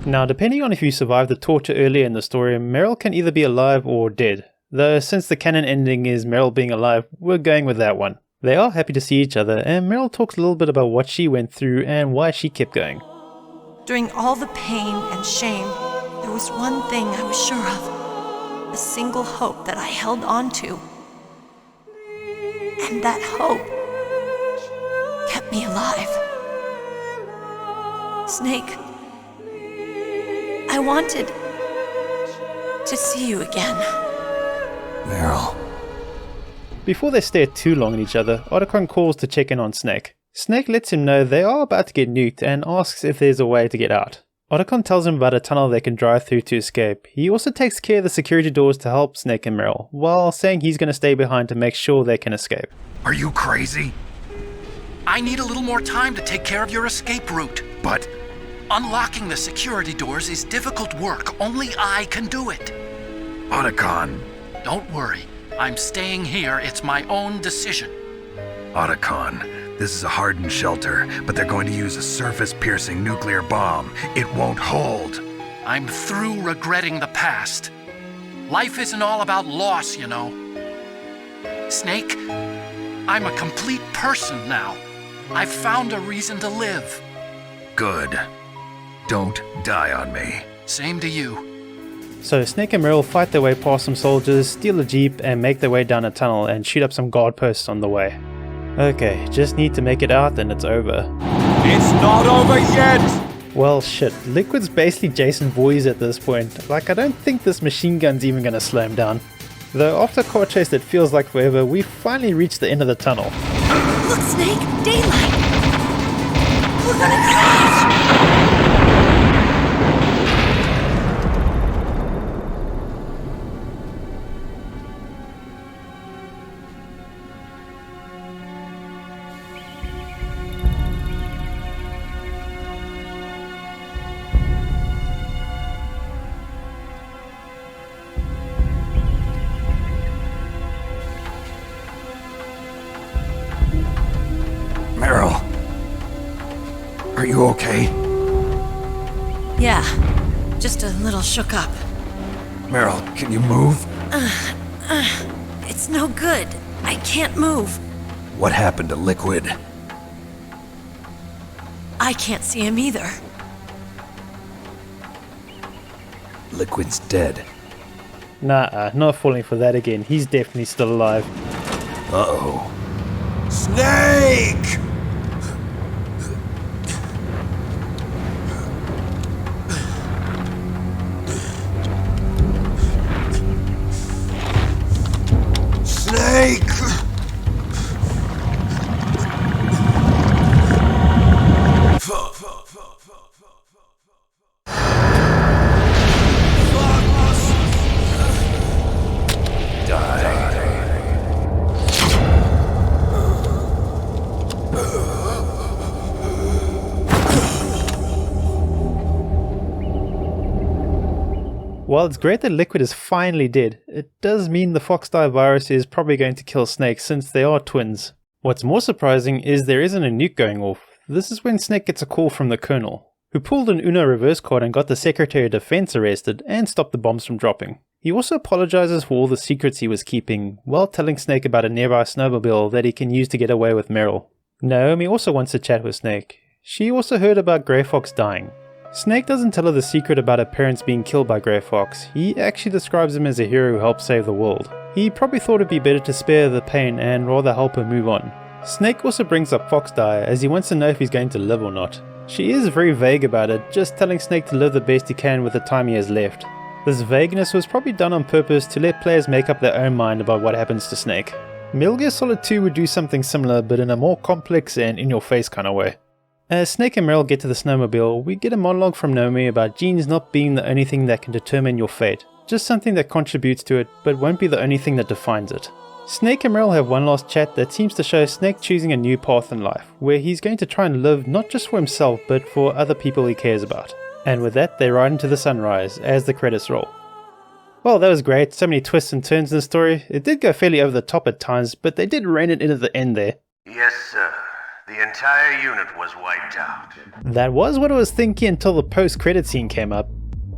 Now, depending on if you survived the torture earlier in the story, Meryl can either be alive or dead. Though since the canon ending is Meryl being alive, we're going with that one. They are happy to see each other, and Meryl talks a little bit about what she went through and why she kept going. During all the pain and shame, there was one thing I was sure of. A single hope that I held on to. And that hope kept me alive. Snake, I wanted to see you again. Meryl. Before they stare too long at each other, Otacon calls to check in on Snake. Snake lets him know they are about to get nuked and asks if there's a way to get out. Otacon tells him about a tunnel they can drive through to escape. He also takes care of the security doors to help Snake and Meryl, while saying he's going to stay behind to make sure they can escape. Are you crazy? I need a little more time to take care of your escape route. But unlocking the security doors is difficult work. Only I can do it. Otacon. Don't worry. I'm staying here. It's my own decision. Otacon, this is a hardened shelter, but they're going to use a surface-piercing nuclear bomb. It won't hold. I'm through regretting the past. Life isn't all about loss, you know. Snake, I'm a complete person now. I've found a reason to live. Good. Don't die on me. Same to you. So Snake and Meryl fight their way past some soldiers, steal a jeep, and make their way down a tunnel and shoot up some guard posts on the way. Okay, just need to make it out and it's over. It's not over yet! Well shit, Liquid's basically Jason Voorhees at this point. Like, I don't think this machine gun's even gonna slow him down. Though after a car chase that feels like forever, we finally reached the end of the tunnel. Look, Snake! Daylight! We're gonna crash! Meryl. Are you okay? Yeah, just a little shook up. Meryl, can you move? It's no good. I can't move. What happened to Liquid? I can't see him either. Liquid's dead. Nah, not falling for that again. He's definitely still alive. Uh-oh. Snake! Snake! While it's great that Liquid is finally dead, it does mean the Foxdie virus is probably going to kill Snake since they are twins. What's more surprising is there isn't a nuke going off. This is when Snake gets a call from the Colonel, who pulled an Uno reverse card and got the Secretary of Defense arrested and stopped the bombs from dropping. He also apologizes for all the secrets he was keeping, while telling Snake about a nearby snowmobile that he can use to get away with Meryl. Naomi also wants to chat with Snake. She also heard about Grey Fox dying. Snake doesn't tell her the secret about her parents being killed by Grey Fox. He actually describes him as a hero who helped save the world. He probably thought it'd be better to spare the pain and rather help her move on. Snake also brings up Foxdie as he wants to know if he's going to live or not. She is very vague about it, just telling Snake to live the best he can with the time he has left. This vagueness was probably done on purpose to let players make up their own mind about what happens to Snake. Metal Gear Solid 2 would do something similar, but in a more complex and in-your-face kind of way. As Snake and Meryl get to the snowmobile, we get a monologue from Naomi about genes not being the only thing that can determine your fate, just something that contributes to it, but won't be the only thing that defines it. Snake and Meryl have one last chat that seems to show Snake choosing a new path in life, where he's going to try and live not just for himself, but for other people he cares about. And with that, they ride into the sunrise as the credits roll. Well, that was great, so many twists and turns in the story. It did go fairly over the top at times, but they did rein it in at the end there. Yes, sir. The entire unit was wiped out. That was what I was thinking until the post-credit scene came up,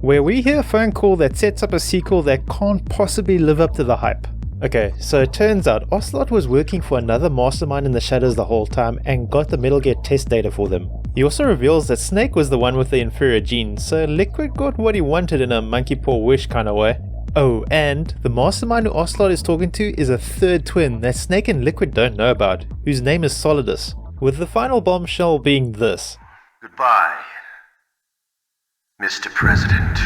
where we hear a phone call that sets up a sequel that can't possibly live up to the hype. Okay, so it turns out Ocelot was working for another mastermind in the shadows the whole time and got the Metal Gear test data for them. He also reveals that Snake was the one with the inferior gene, so Liquid got what he wanted in a monkey paw wish kind of way. Oh, and the mastermind who Ocelot is talking to is a third twin that Snake and Liquid don't know about, whose name is Solidus, with the final bombshell being this. Goodbye, Mr. President.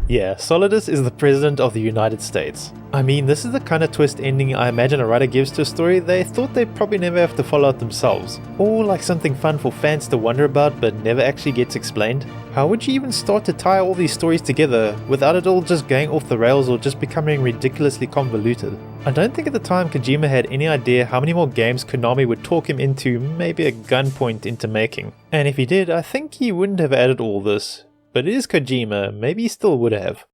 Yeah, Solidus is the President of the United States. I mean, this is the kind of twist ending I imagine a writer gives to a story they thought they'd probably never have to follow out themselves. Or like something fun for fans to wonder about but never actually gets explained. How would you even start to tie all these stories together without it all just going off the rails or just becoming ridiculously convoluted? I don't think at the time Kojima had any idea how many more games Konami would talk him into maybe a gunpoint into making. And if he did, I think he wouldn't have added all this. But it is Kojima, maybe he still would have.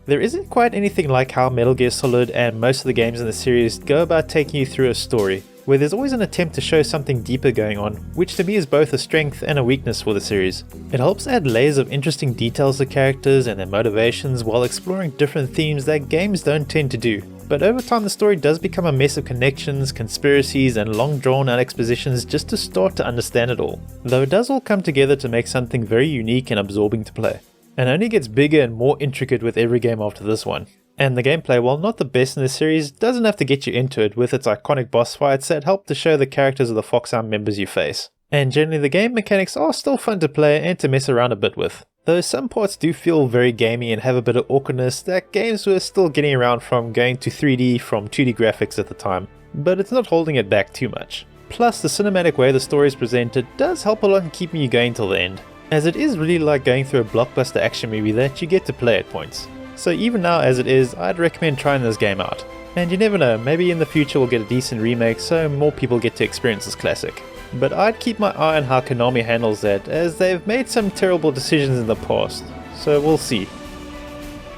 There isn't quite anything like how Metal Gear Solid and most of the games in the series go about taking you through a story, where there's always an attempt to show something deeper going on, which to me is both a strength and a weakness for the series. It helps add layers of interesting details to characters and their motivations while exploring different themes that games don't tend to do. But over time the story does become a mess of connections, conspiracies and long drawn out expositions just to start to understand it all. Though it does all come together to make something very unique and absorbing to play. And only gets bigger and more intricate with every game after this one. And the gameplay, while not the best in the series, doesn't have to get you into it with its iconic boss fights that help to show the characters of the Foxhound members you face. And generally the game mechanics are still fun to play and to mess around a bit with. Though some parts do feel very gamey and have a bit of awkwardness that games were still getting around from going to 3D from 2D graphics at the time, but it's not holding it back too much. Plus the cinematic way the story is presented does help a lot in keeping you going till the end, as it is really like going through a blockbuster action movie that you get to play at points. So even now as it is, I'd recommend trying this game out. And you never know, maybe in the future we'll get a decent remake so more people get to experience this classic. But I'd keep my eye on how Konami handles that, as they've made some terrible decisions in the past, so we'll see.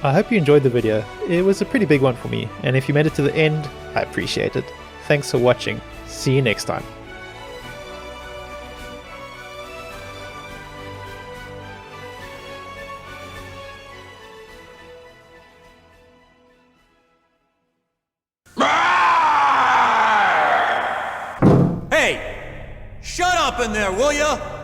I hope you enjoyed the video. It was a pretty big one for me, and if you made it to the end, I appreciate it. Thanks for watching. See you next time. in there, will ya?